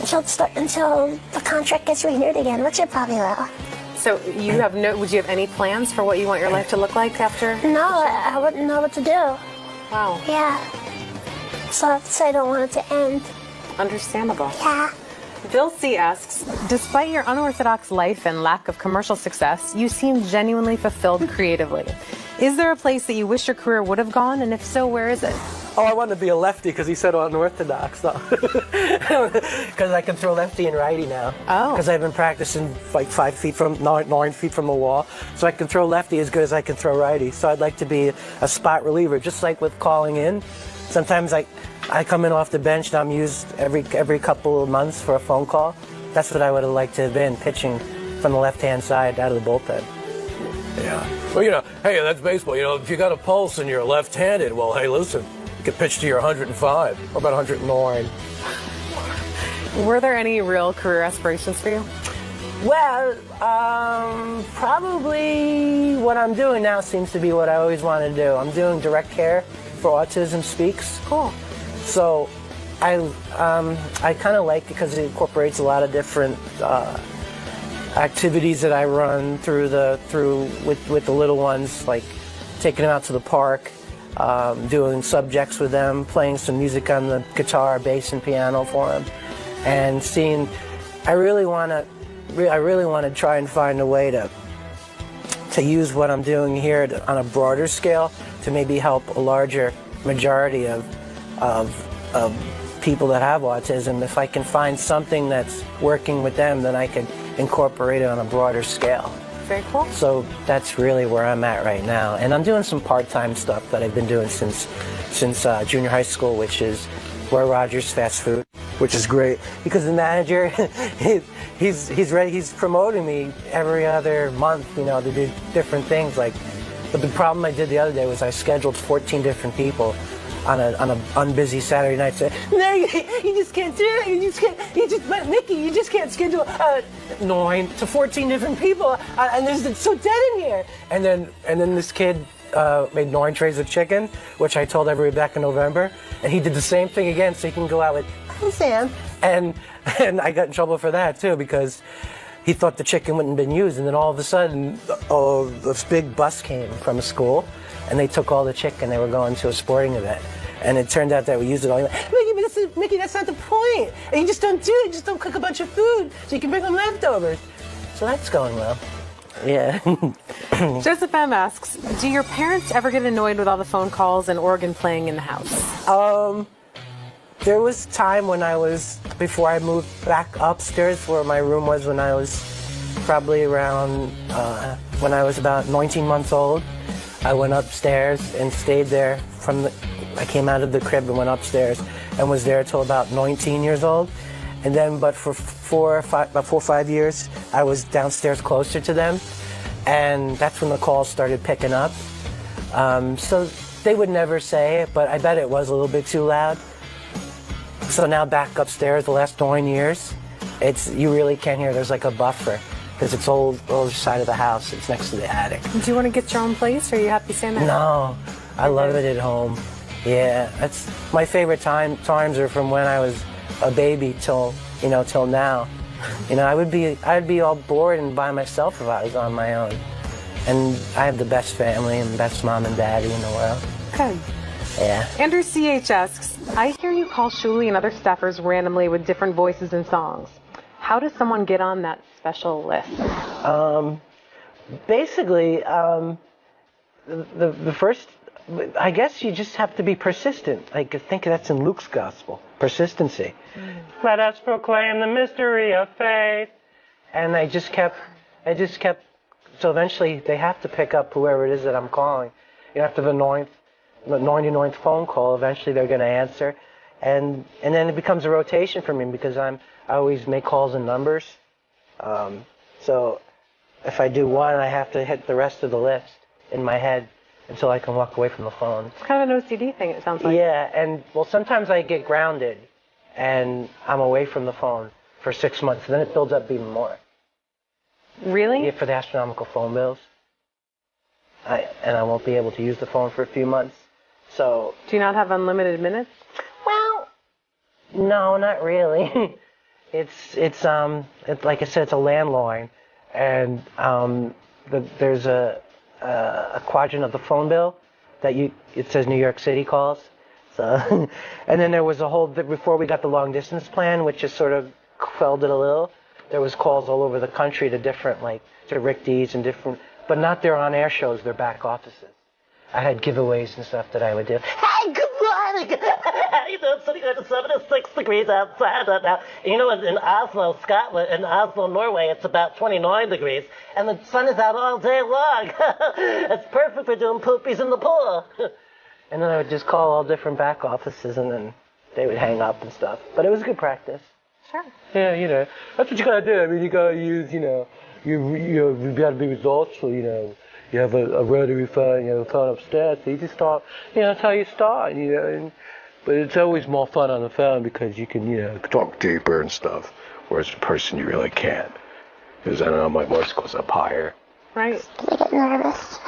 the contract gets renewed again, which it probably will. So would you have any plans for what you want your life to look like after? No, I wouldn't know what to do. Wow. Yeah. So I don't want it to end. Understandable. Yeah. Bill C. asks, despite your unorthodox life and lack of commercial success, you seem genuinely fulfilled creatively. Is there a place that you wish your career would have gone, and if so, where is it? Oh, I wanted to be a lefty because he said unorthodox, though. Because I can throw lefty and righty now. Oh. Because I've been practicing like 9 feet from the wall. So I can throw lefty as good as I can throw righty. So I'd like to be a spot reliever, just like with calling in. Sometimes I come in off the bench and I'm used every couple of months for a phone call. That's what I would have liked to have been, pitching from the left-hand side out of the bullpen. Yeah. Well, hey, that's baseball. If you got a pulse and you're left-handed, well, hey, listen, you can pitch to your 105 or about 109. Were there any real career aspirations for you? Well, probably what I'm doing now seems to be what I always wanted to do. I'm doing direct care for Autism Speaks. Cool. So I kind of like it because it incorporates a lot of different activities that I run with the little ones, like taking them out to the park, doing subjects with them, playing some music on the guitar, bass, and piano for them, and seeing. I really want to try and find a way to use what I'm doing here on a broader scale to maybe help a larger majority of people that have autism. If I can find something that's working with them, then I can incorporate it on a broader scale. Very cool. So that's really where I'm at right now. And I'm doing some part-time stuff that I've been doing since junior high school, which is Roy Rogers Fast Food, which is great because the manager, he's promoting me every other month, to do different things. But the problem I did the other day was I scheduled 14 different people on a unbusy Saturday night. Said, no, you just can't do it. Mickey, you just can't schedule 9 to 14 different people, and it's so dead in here. And then this kid made 9 trays of chicken, which I told everybody back in November, and he did the same thing again, so he can go out with, I'm Sam, and I got in trouble for that too because he thought the chicken wouldn't have been used, and then all of a sudden, this big bus came from a school. And they took all the chicken. They were going to a sporting event. And it turned out that we used it all. Mickey, that's not the point. And you just don't do it. You just don't cook a bunch of food so you can bring them leftovers. So that's going well. Yeah. Joseph M. asks, do your parents ever get annoyed with all the phone calls and organ playing in the house? There was time before I moved back upstairs where my room was when I was probably around, when I was about 19 months old. I went upstairs and stayed there I came out of the crib and went upstairs and was there till about 19 years old. And then, but for about 4 or 5 years, I was downstairs closer to them. And that's when the calls started picking up. So they would never say it, but I bet it was a little bit too loud. So now back upstairs the last 9 years, you really can't hear. There's like a buffer. Because it's old side of the house. It's next to the attic. Do you want to get your own place, or are you happy staying there? No, I love it at home. Yeah, that's my favorite times are from when I was a baby till now. I'd be all bored and by myself if I was on my own. And I have the best family and best mom and daddy in the world. Good. Yeah. Andrew C.H. asks, I hear you call Shuli and other staffers randomly with different voices and songs. How does someone get on that special list? Basically, the first, I guess you just have to be persistent. I think that's in Luke's gospel, persistency. Let us proclaim the mystery of faith. And I just kept, so eventually they have to pick up whoever it is that I'm calling. After the 99th phone call, eventually they're going to answer. And then it becomes a rotation for me because I always make calls in numbers. So if I do one, I have to hit the rest of the list in my head until I can walk away from the phone. It's kind of an OCD thing, it sounds like. Yeah, and sometimes I get grounded and I'm away from the phone for 6 months. Then it builds up even more. Really? Yeah, for the astronomical phone bills. And I won't be able to use the phone for a few months. So. Do you not have unlimited minutes? Well, no, not really. It's like I said, it's a landline, and there's a quadrant of the phone bill that it says New York City calls. So, and then there was before we got the long distance plan, which just sort of quelled it a little. There was calls all over the country to different, to Rick D's and different, but not their on-air shows, their back offices. I had giveaways and stuff that I would do. Hey, good morning. How you doing? Sitting at 76 degrees outside now. You know, in Oslo, Scotland, in Oslo, Norway, it's about 29 degrees, and the sun is out all day long. It's perfect for doing poopies in the pool. And then I would just call all different back offices, and then they would hang up and stuff. But it was good practice. Sure. Yeah, you know, that's what you gotta do. I mean, you gotta use, you know, you gotta be resourceful, you know. You have a rotary phone, you have a phone upstairs, so you just start, you know, that's how you start, you know. But it's always more fun on the phone because you can, you know, talk deeper and stuff, whereas in person you really can't. Because I don't know, my voice goes up higher. Right. I get nervous.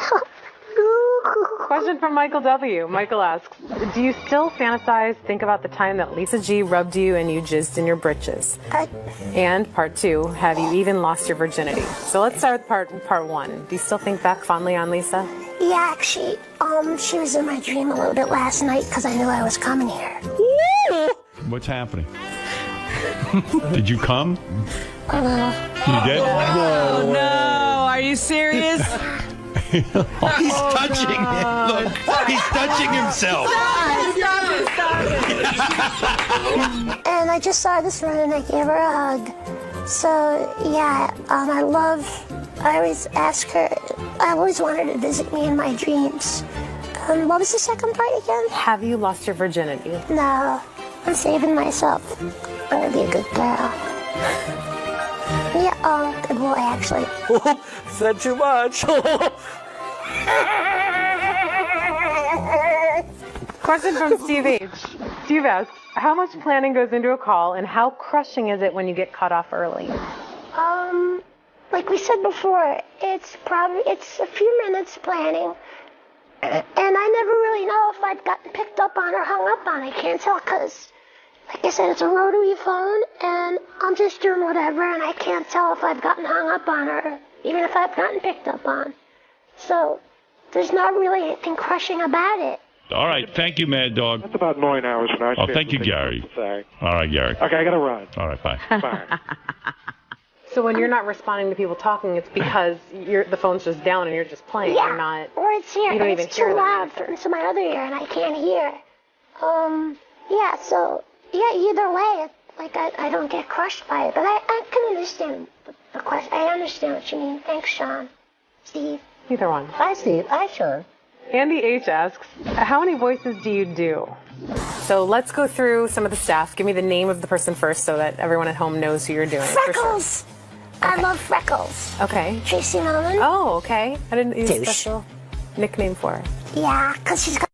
Question from Michael W. Michael asks, do you still think about the time that Lisa G rubbed you and you jizzed in your britches? And part 2, have you even lost your virginity? So let's start with part 1. Do you still think back fondly on Lisa? Yeah, actually, she was in my dream a little bit last night because I knew I was coming here. What's happening? Did you come? Oh, no. You did? Oh, no. Are you serious? He's touching it. Look, he's touching himself. Stop it. And I just saw this run and I gave her a hug. So, yeah, I always ask her, I always want her to visit me in my dreams. What was the second part again? Have you lost your virginity? No, I'm saving myself. I'm gonna be a good girl. Yeah, good boy, actually. Said too much. Question from Steve H. Steve asks, how much planning goes into a call and how crushing is it when you get cut off early? Like we said before, it's a few minutes planning. And I never really know if I've gotten picked up on or hung up on. I can't tell because, like I said, it's a rotary phone, and I'm just doing whatever, and I can't tell if I've gotten hung up on or even if I've gotten picked up on. So there's not really anything crushing about it. All right. Thank you, Mad Dog. That's about 9 hours a night. Oh, thank you, Gary. All right, Gary. Okay, I got to run. All right, bye. Bye. So when you're not responding to people talking, it's because the phone's just down and you're just playing. Yeah, You're not, or it's here, you don't and even it's too hear them. loud into my other ear, and I can't hear. Yeah, so, yeah, either way, I don't get crushed by it, but I can understand the question. I understand what you mean. Thanks, Sean. Steve. Either one. Hi, Steve. Hi, Sean. Andy H. asks, how many voices do you do? So let's go through some of the staff. Give me the name of the person first so that everyone at home knows who you're doing. Freckles. Okay. I love Freckles. Okay. Tracy Nolan. Oh, okay. I didn't use a Douche. special nickname for her. Yeah, because she's got...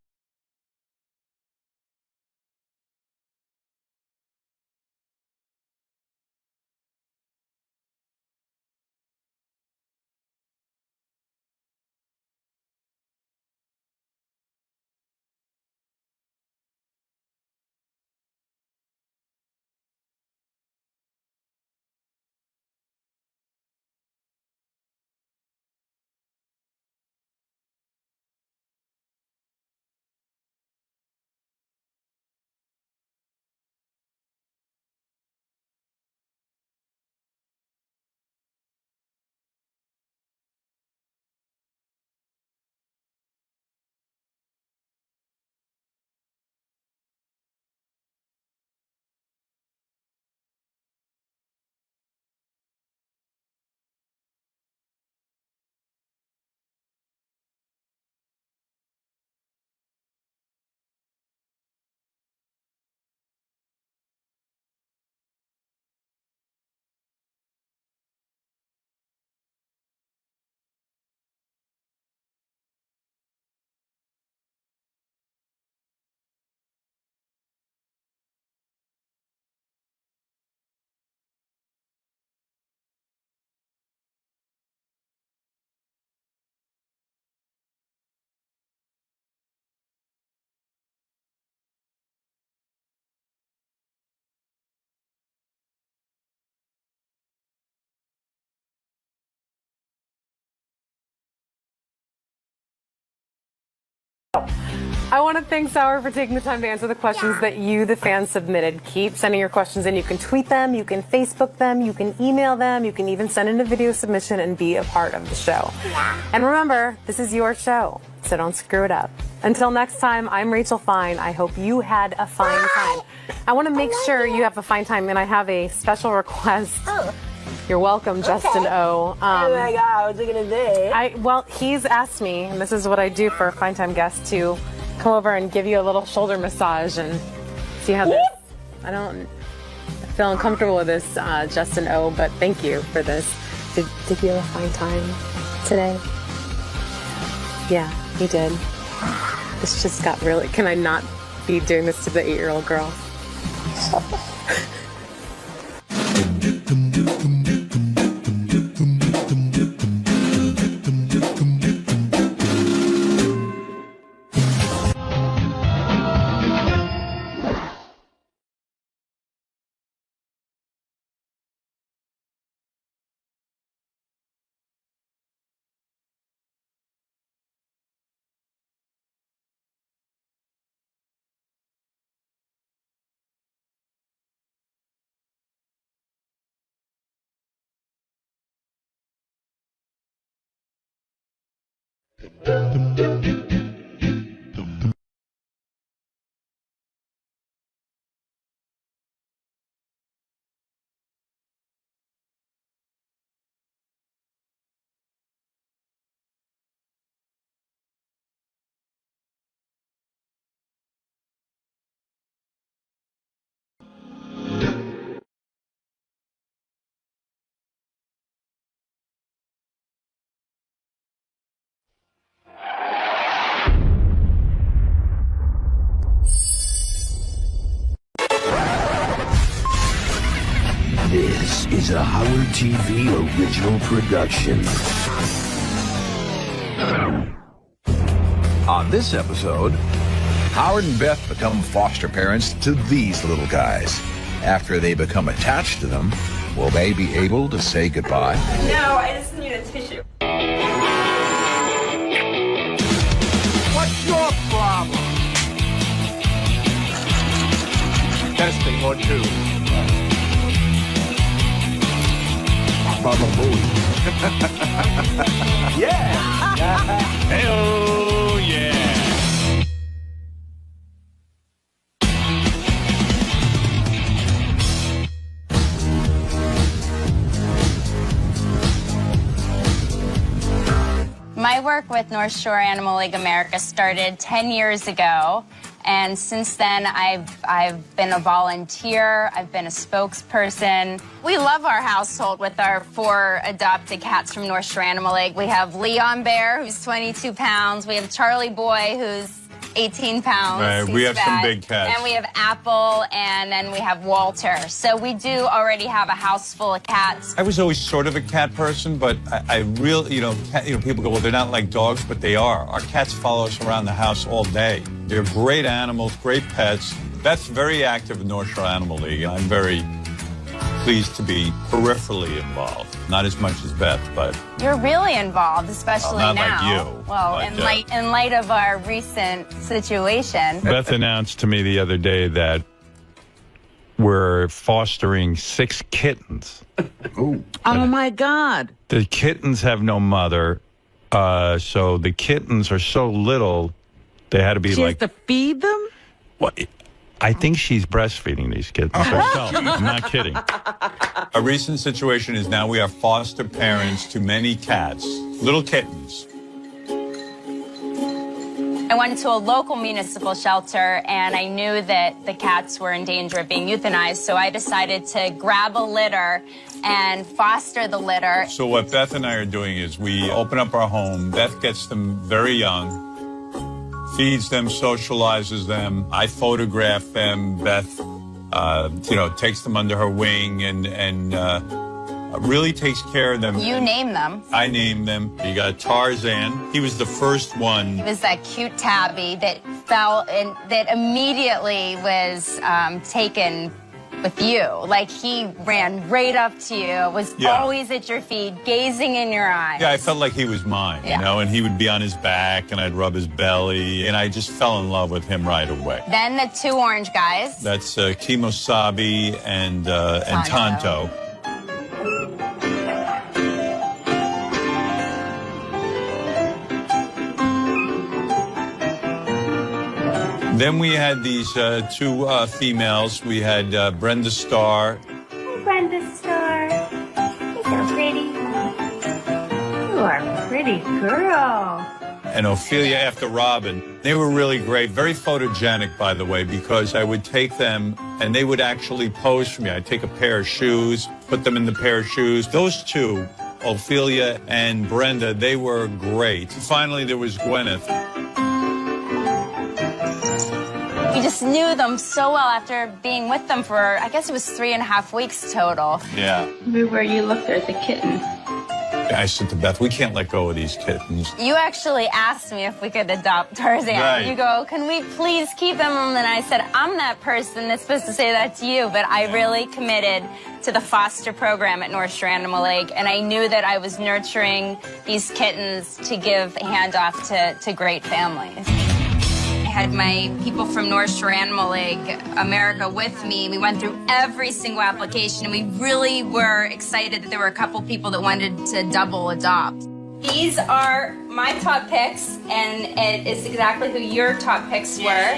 I want to thank Sauer for taking the time to answer the questions that you, the fans, submitted. Keep sending your questions in. You can tweet them, you can Facebook them, you can email them, you can even send in a video submission and be a part of the show. And remember, this is your show. so don't screw it up. Until next time, I'm Rachel Fine. I hope you had a fine time. I want to make sure you have a fine time, and I have a special request. You're welcome, Justin O. Oh my God, what's he gonna do? Well, he's asked me, and this is what I do for a fine time guest, to come over and give you a little shoulder massage and see how this. I don't feel uncomfortable with this, Justin O. But thank you for this. Did you have a fine time today? Yeah, you did. This just got really. Can I not be doing this to the 8-year-old girl? This is a Howard TV original production. On this episode, Howard and Beth become foster parents to these little guys. After they become attached to them, will they be able to say goodbye? No, I just need a tissue. What's your problem? Testing 1, 2. Baba Booey. Yeah. Hell yeah. My work with North Shore Animal League America started 10 years ago. And since then, I've been a volunteer, I've been a spokesperson. We love our household with our 4 adopted cats from North Shore Animal League. We have Leon Bear, who's 22 pounds. We have Charlie Boy, who's 18 pounds. Right, we have some big cats. And we have Apple, and then we have Walter. So we do already have a house full of cats. I was always sort of a cat person, but I really, people go, well, they're not like dogs, but they are. Our cats follow us around the house all day. They're great animals, great pets. Beth's very active in North Shore Animal League, and I'm very pleased to be peripherally involved. Not as much as Beth, but... You're really involved, especially not now. like you. Well, But, in light of our recent situation. Beth announced to me the other day that we're fostering 6 kittens. Oh my God. The kittens have no mother, so the kittens are so little, they had to be She like... has to feed them? What? I think she's breastfeeding these kittens herself. I'm not kidding. A recent situation is now we are foster parents to many cats, little kittens. I went to a local municipal shelter, and I knew that the cats were in danger of being euthanized, so I decided to grab a litter and foster the litter. So what Beth and I are doing is we open up our home. Beth gets them very young, feeds them, socializes them. I photograph them. Beth, takes them under her wing and really takes care of them. You name them. I name them. You got Tarzan. He was the first one. He was that cute tabby that fell and that immediately was taken with you. Like, he ran right up to you, was always at your feet, gazing in your eyes. Yeah, I felt like he was mine, and he would be on his back, and I'd rub his belly, and I just fell in love with him right away. Then the 2 orange guys. That's 𝗵𝗄𝗿𝗍 and Tonto. Then we had these two females. We had Brenda Starr. Brenda Starr. You're so pretty. You are a pretty girl. And Ophelia after Robin. They were really great, very photogenic, by the way, because I would take them and they would actually pose for me. I'd take a pair of shoes, put them in the pair of shoes. Those two, Ophelia and Brenda, they were great. Finally, there was Gwyneth. You just knew them so well after being with them for, I guess it was 3.5 weeks total. Yeah. Where you looked at the kittens. I said to Beth, we can't let go of these kittens. You actually asked me if we could adopt Tarzan. Right. You go, can we please keep him? And then I said, I'm that person that's supposed to say that to you. But I really committed to the foster program at North Shore Animal League. And I knew that I was nurturing these kittens to give a handoff to great families. I had my people from North Shore Animal League America with me. We went through every single application, and we really were excited that there were a couple people that wanted to double adopt. These are my top picks, and it is exactly who your top picks were.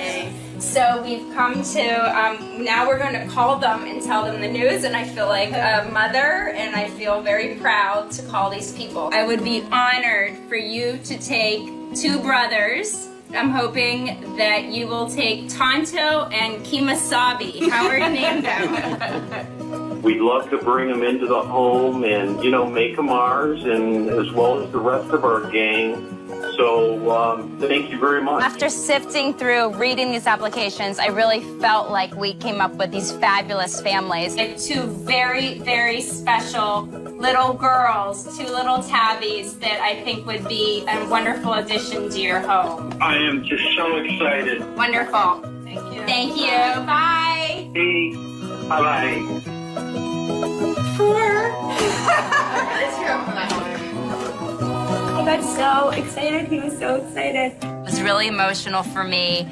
So we've come to, now we're going to call them and tell them the news, and I feel like a mother, and I feel very proud to call these people. I would be honored for you to take two brothers. I'm hoping that you will take Tonto and 𝗵𝗄𝗿𝗍𝗍. How are you named them? We'd love to bring them into the home and, make them ours, and as well as the rest of our gang. So thank you very much. After sifting through, reading these applications, I really felt like we came up with these fabulous families. Two very, very special little girls, two little tabbies that I think would be a wonderful addition to your home. I am just so excited. Wonderful. Thank you. Thank you. Bye. Hey. Bye-bye. I got so excited. He was so excited. It was really emotional for me.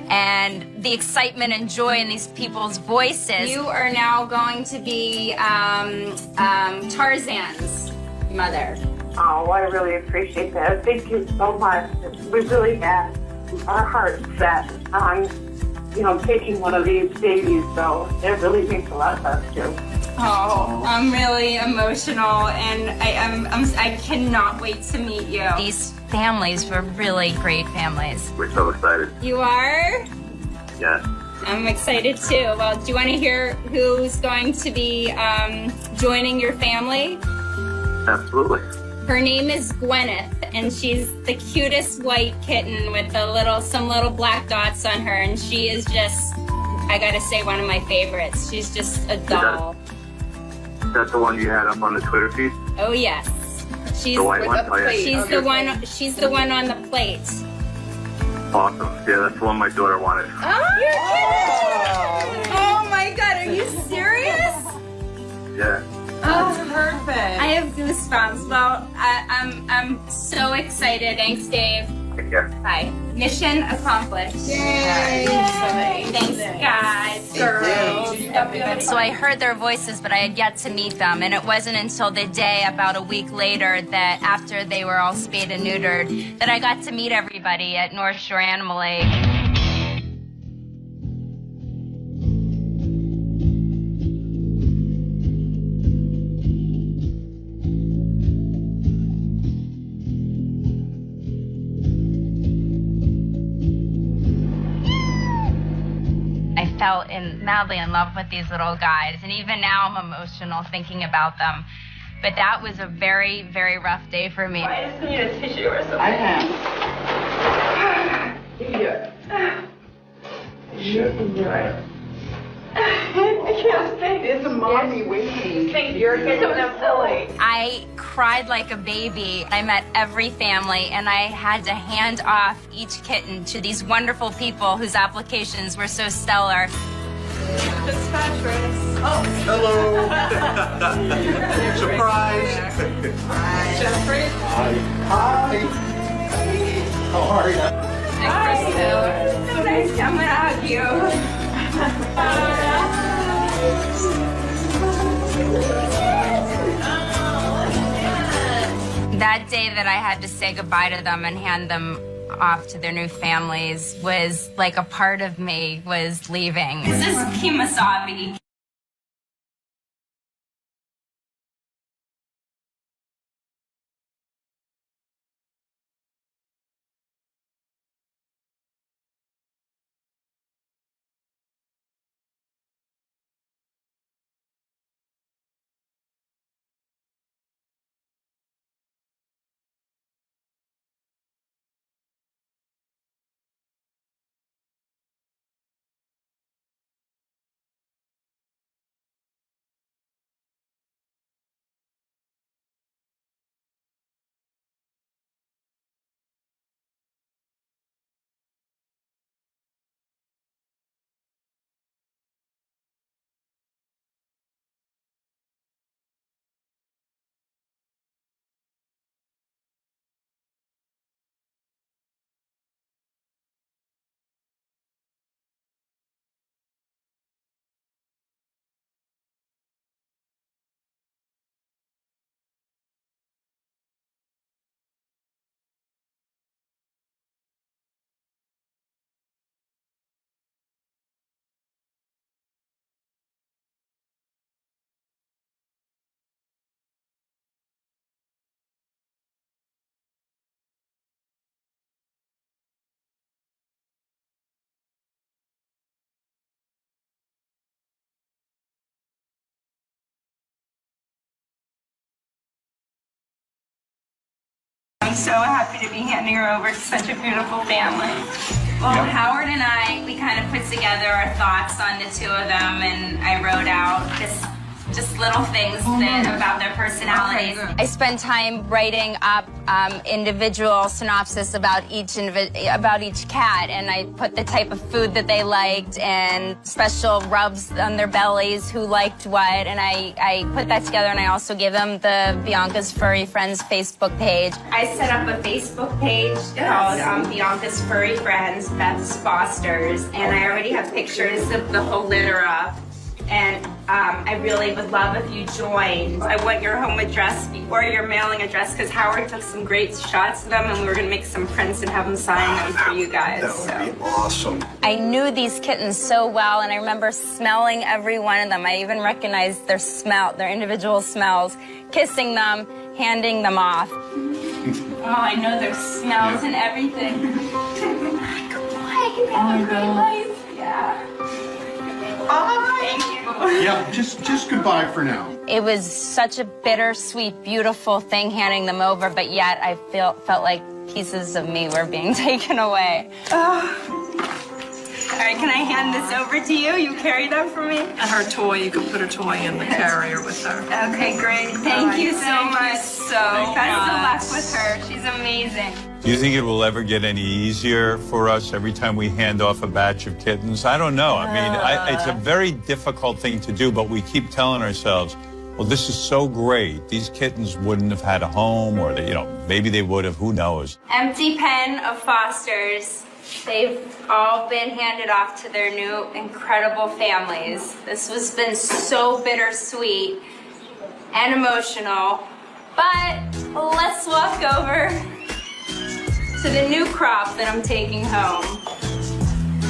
And the excitement and joy in these people's voices. You are now going to be Tarzan's mother. Oh, I really appreciate that. Thank you so much. We really had our hearts set on, taking one of these babies, so it really makes a lot of us too. Oh, I'm really emotional, and I cannot wait to meet you. These families were really great families. We're so excited. You are? Yes. I'm excited too. Well, do you want to hear who's going to be joining your family? Absolutely. Her name is Gwyneth, and she's the cutest white kitten with some little black dots on her, and she is just, I gotta say, one of my favorites. She's just a doll. Is that the one you had up on the Twitter feed? Oh yes. She's the white one? Oh, yeah. She's the one on the plate. Awesome. Yeah, that's the one my daughter wanted. Oh, you're kidding! Oh my God, are you serious? Yeah. Oh, perfect. I have goosebumps. Well, I'm so excited. Thanks, Dave. Take care. Bye. Mission accomplished. Yay! Thanks, guys, girls. So I heard their voices, but I had yet to meet them. And it wasn't until the day, about a week later, that after they were all spayed and neutered, that I got to meet everybody at North Shore Animal League. Fell madly in love with these little guys, and even now I'm emotional thinking about them. But that was a very, very rough day for me. I just need a tissue or something. I have. Here. You can do it. I can't say this. It's a mommy waiting. You're so silly. I cried like a baby. I met every family, and I had to hand off each kitten to these wonderful people whose applications were so stellar. Dispatchers. Oh. Hello. Surprise. Jeffrey. Hi. How are you? Hi. So nice. I'm gonna hug you. That day that I had to say goodbye to them and hand them off to their new families was like a part of me was leaving. This is 𝗦𝗵cie𝘄𝗿𝗍𝗍. I'm so happy to be handing her over to such a beautiful family. Well, Howard and I, we kind of put together our thoughts on the two of them, and I wrote out just little things about their personalities. I spent time writing up individual synopsis about each cat, and I put the type of food that they liked and special rubs on their bellies, who liked what, and I put that together, and I also gave them the Bianca's Furry Friends Facebook page. I set up a Facebook page called Bianca's Furry Friends, Beth's Fosters, and I already have pictures of the whole litter up. And I really would love if you joined. I want your home address or your mailing address, because Howard took some great shots of them, and we were going to make some prints and have them sign them for you guys. That would be awesome. I knew these kittens so well, and I remember smelling every one of them. I even recognized their smell, their individual smells, kissing them, handing them off. Oh, I know their smells and everything. Good boy, have a great life. Yeah. Oh, thank you. Yeah, just goodbye for now. It was such a bittersweet, beautiful thing handing them over, but yet I felt like pieces of me were being taken away. All right, can I hand this over to you? You carry that for me? And her toy, you can put her toy in the carrier with her. Okay, great. Thank you so much. Best of luck with her. She's amazing. Do you think it will ever get any easier for us every time we hand off a batch of kittens? I don't know. I mean, it's a very difficult thing to do, but we keep telling ourselves, well, this is so great. These kittens wouldn't have had a home, or they, maybe they would have. Who knows? Empty pen of fosters. They've all been handed off to their new incredible families. This has been so bittersweet and emotional. But let's walk over to the new crop that I'm taking home.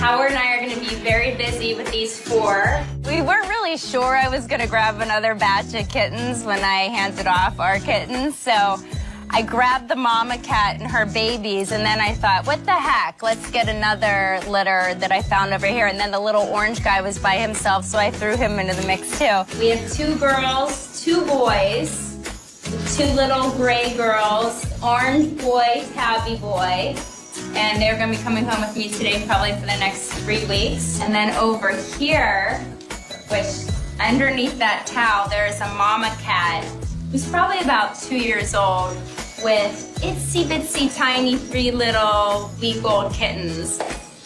Howard and I are going to be very busy with these 4. We weren't really sure I was going to grab another batch of kittens when I handed off our kittens, so I grabbed the mama cat and her babies, and then I thought, what the heck? Let's get another litter that I found over here. And then the little orange guy was by himself, so I threw him into the mix too. We have 2 girls, 2 boys, 2 little gray girls, orange boy, tabby boy. And they're gonna be coming home with me today probably for the next 3 weeks. And then over here, which underneath that towel, there's a mama cat who's probably about 2 years old with itsy-bitsy tiny 3 little week-old kittens.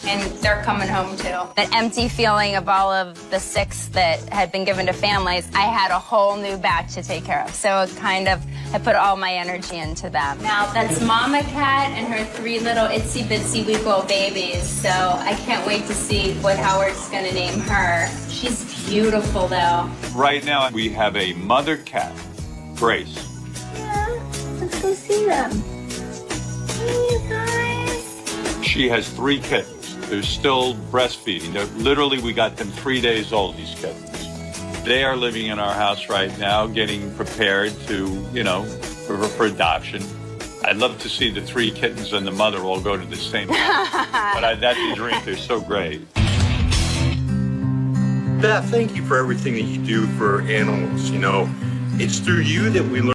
And they're coming home too. That empty feeling of all of the 6 that had been given to families, I had a whole new batch to take care of. So it kind of, I put all my energy into them. Now that's Mama Cat and her 3 little itsy-bitsy week-old babies. So I can't wait to see what Howard's gonna name her. She's beautiful though. Right now we have a mother cat, Grace. Yeah, let's go see them. Hey, you guys. She has 3 kittens. They're still breastfeeding. Literally, we got them 3 days old, these kittens. They are living in our house right now, getting prepared to, for adoption. I'd love to see the 3 kittens and the mother all go to the same house. But that's a dream. They're so great. Beth, thank you for everything that you do for animals. It's through you that we learn.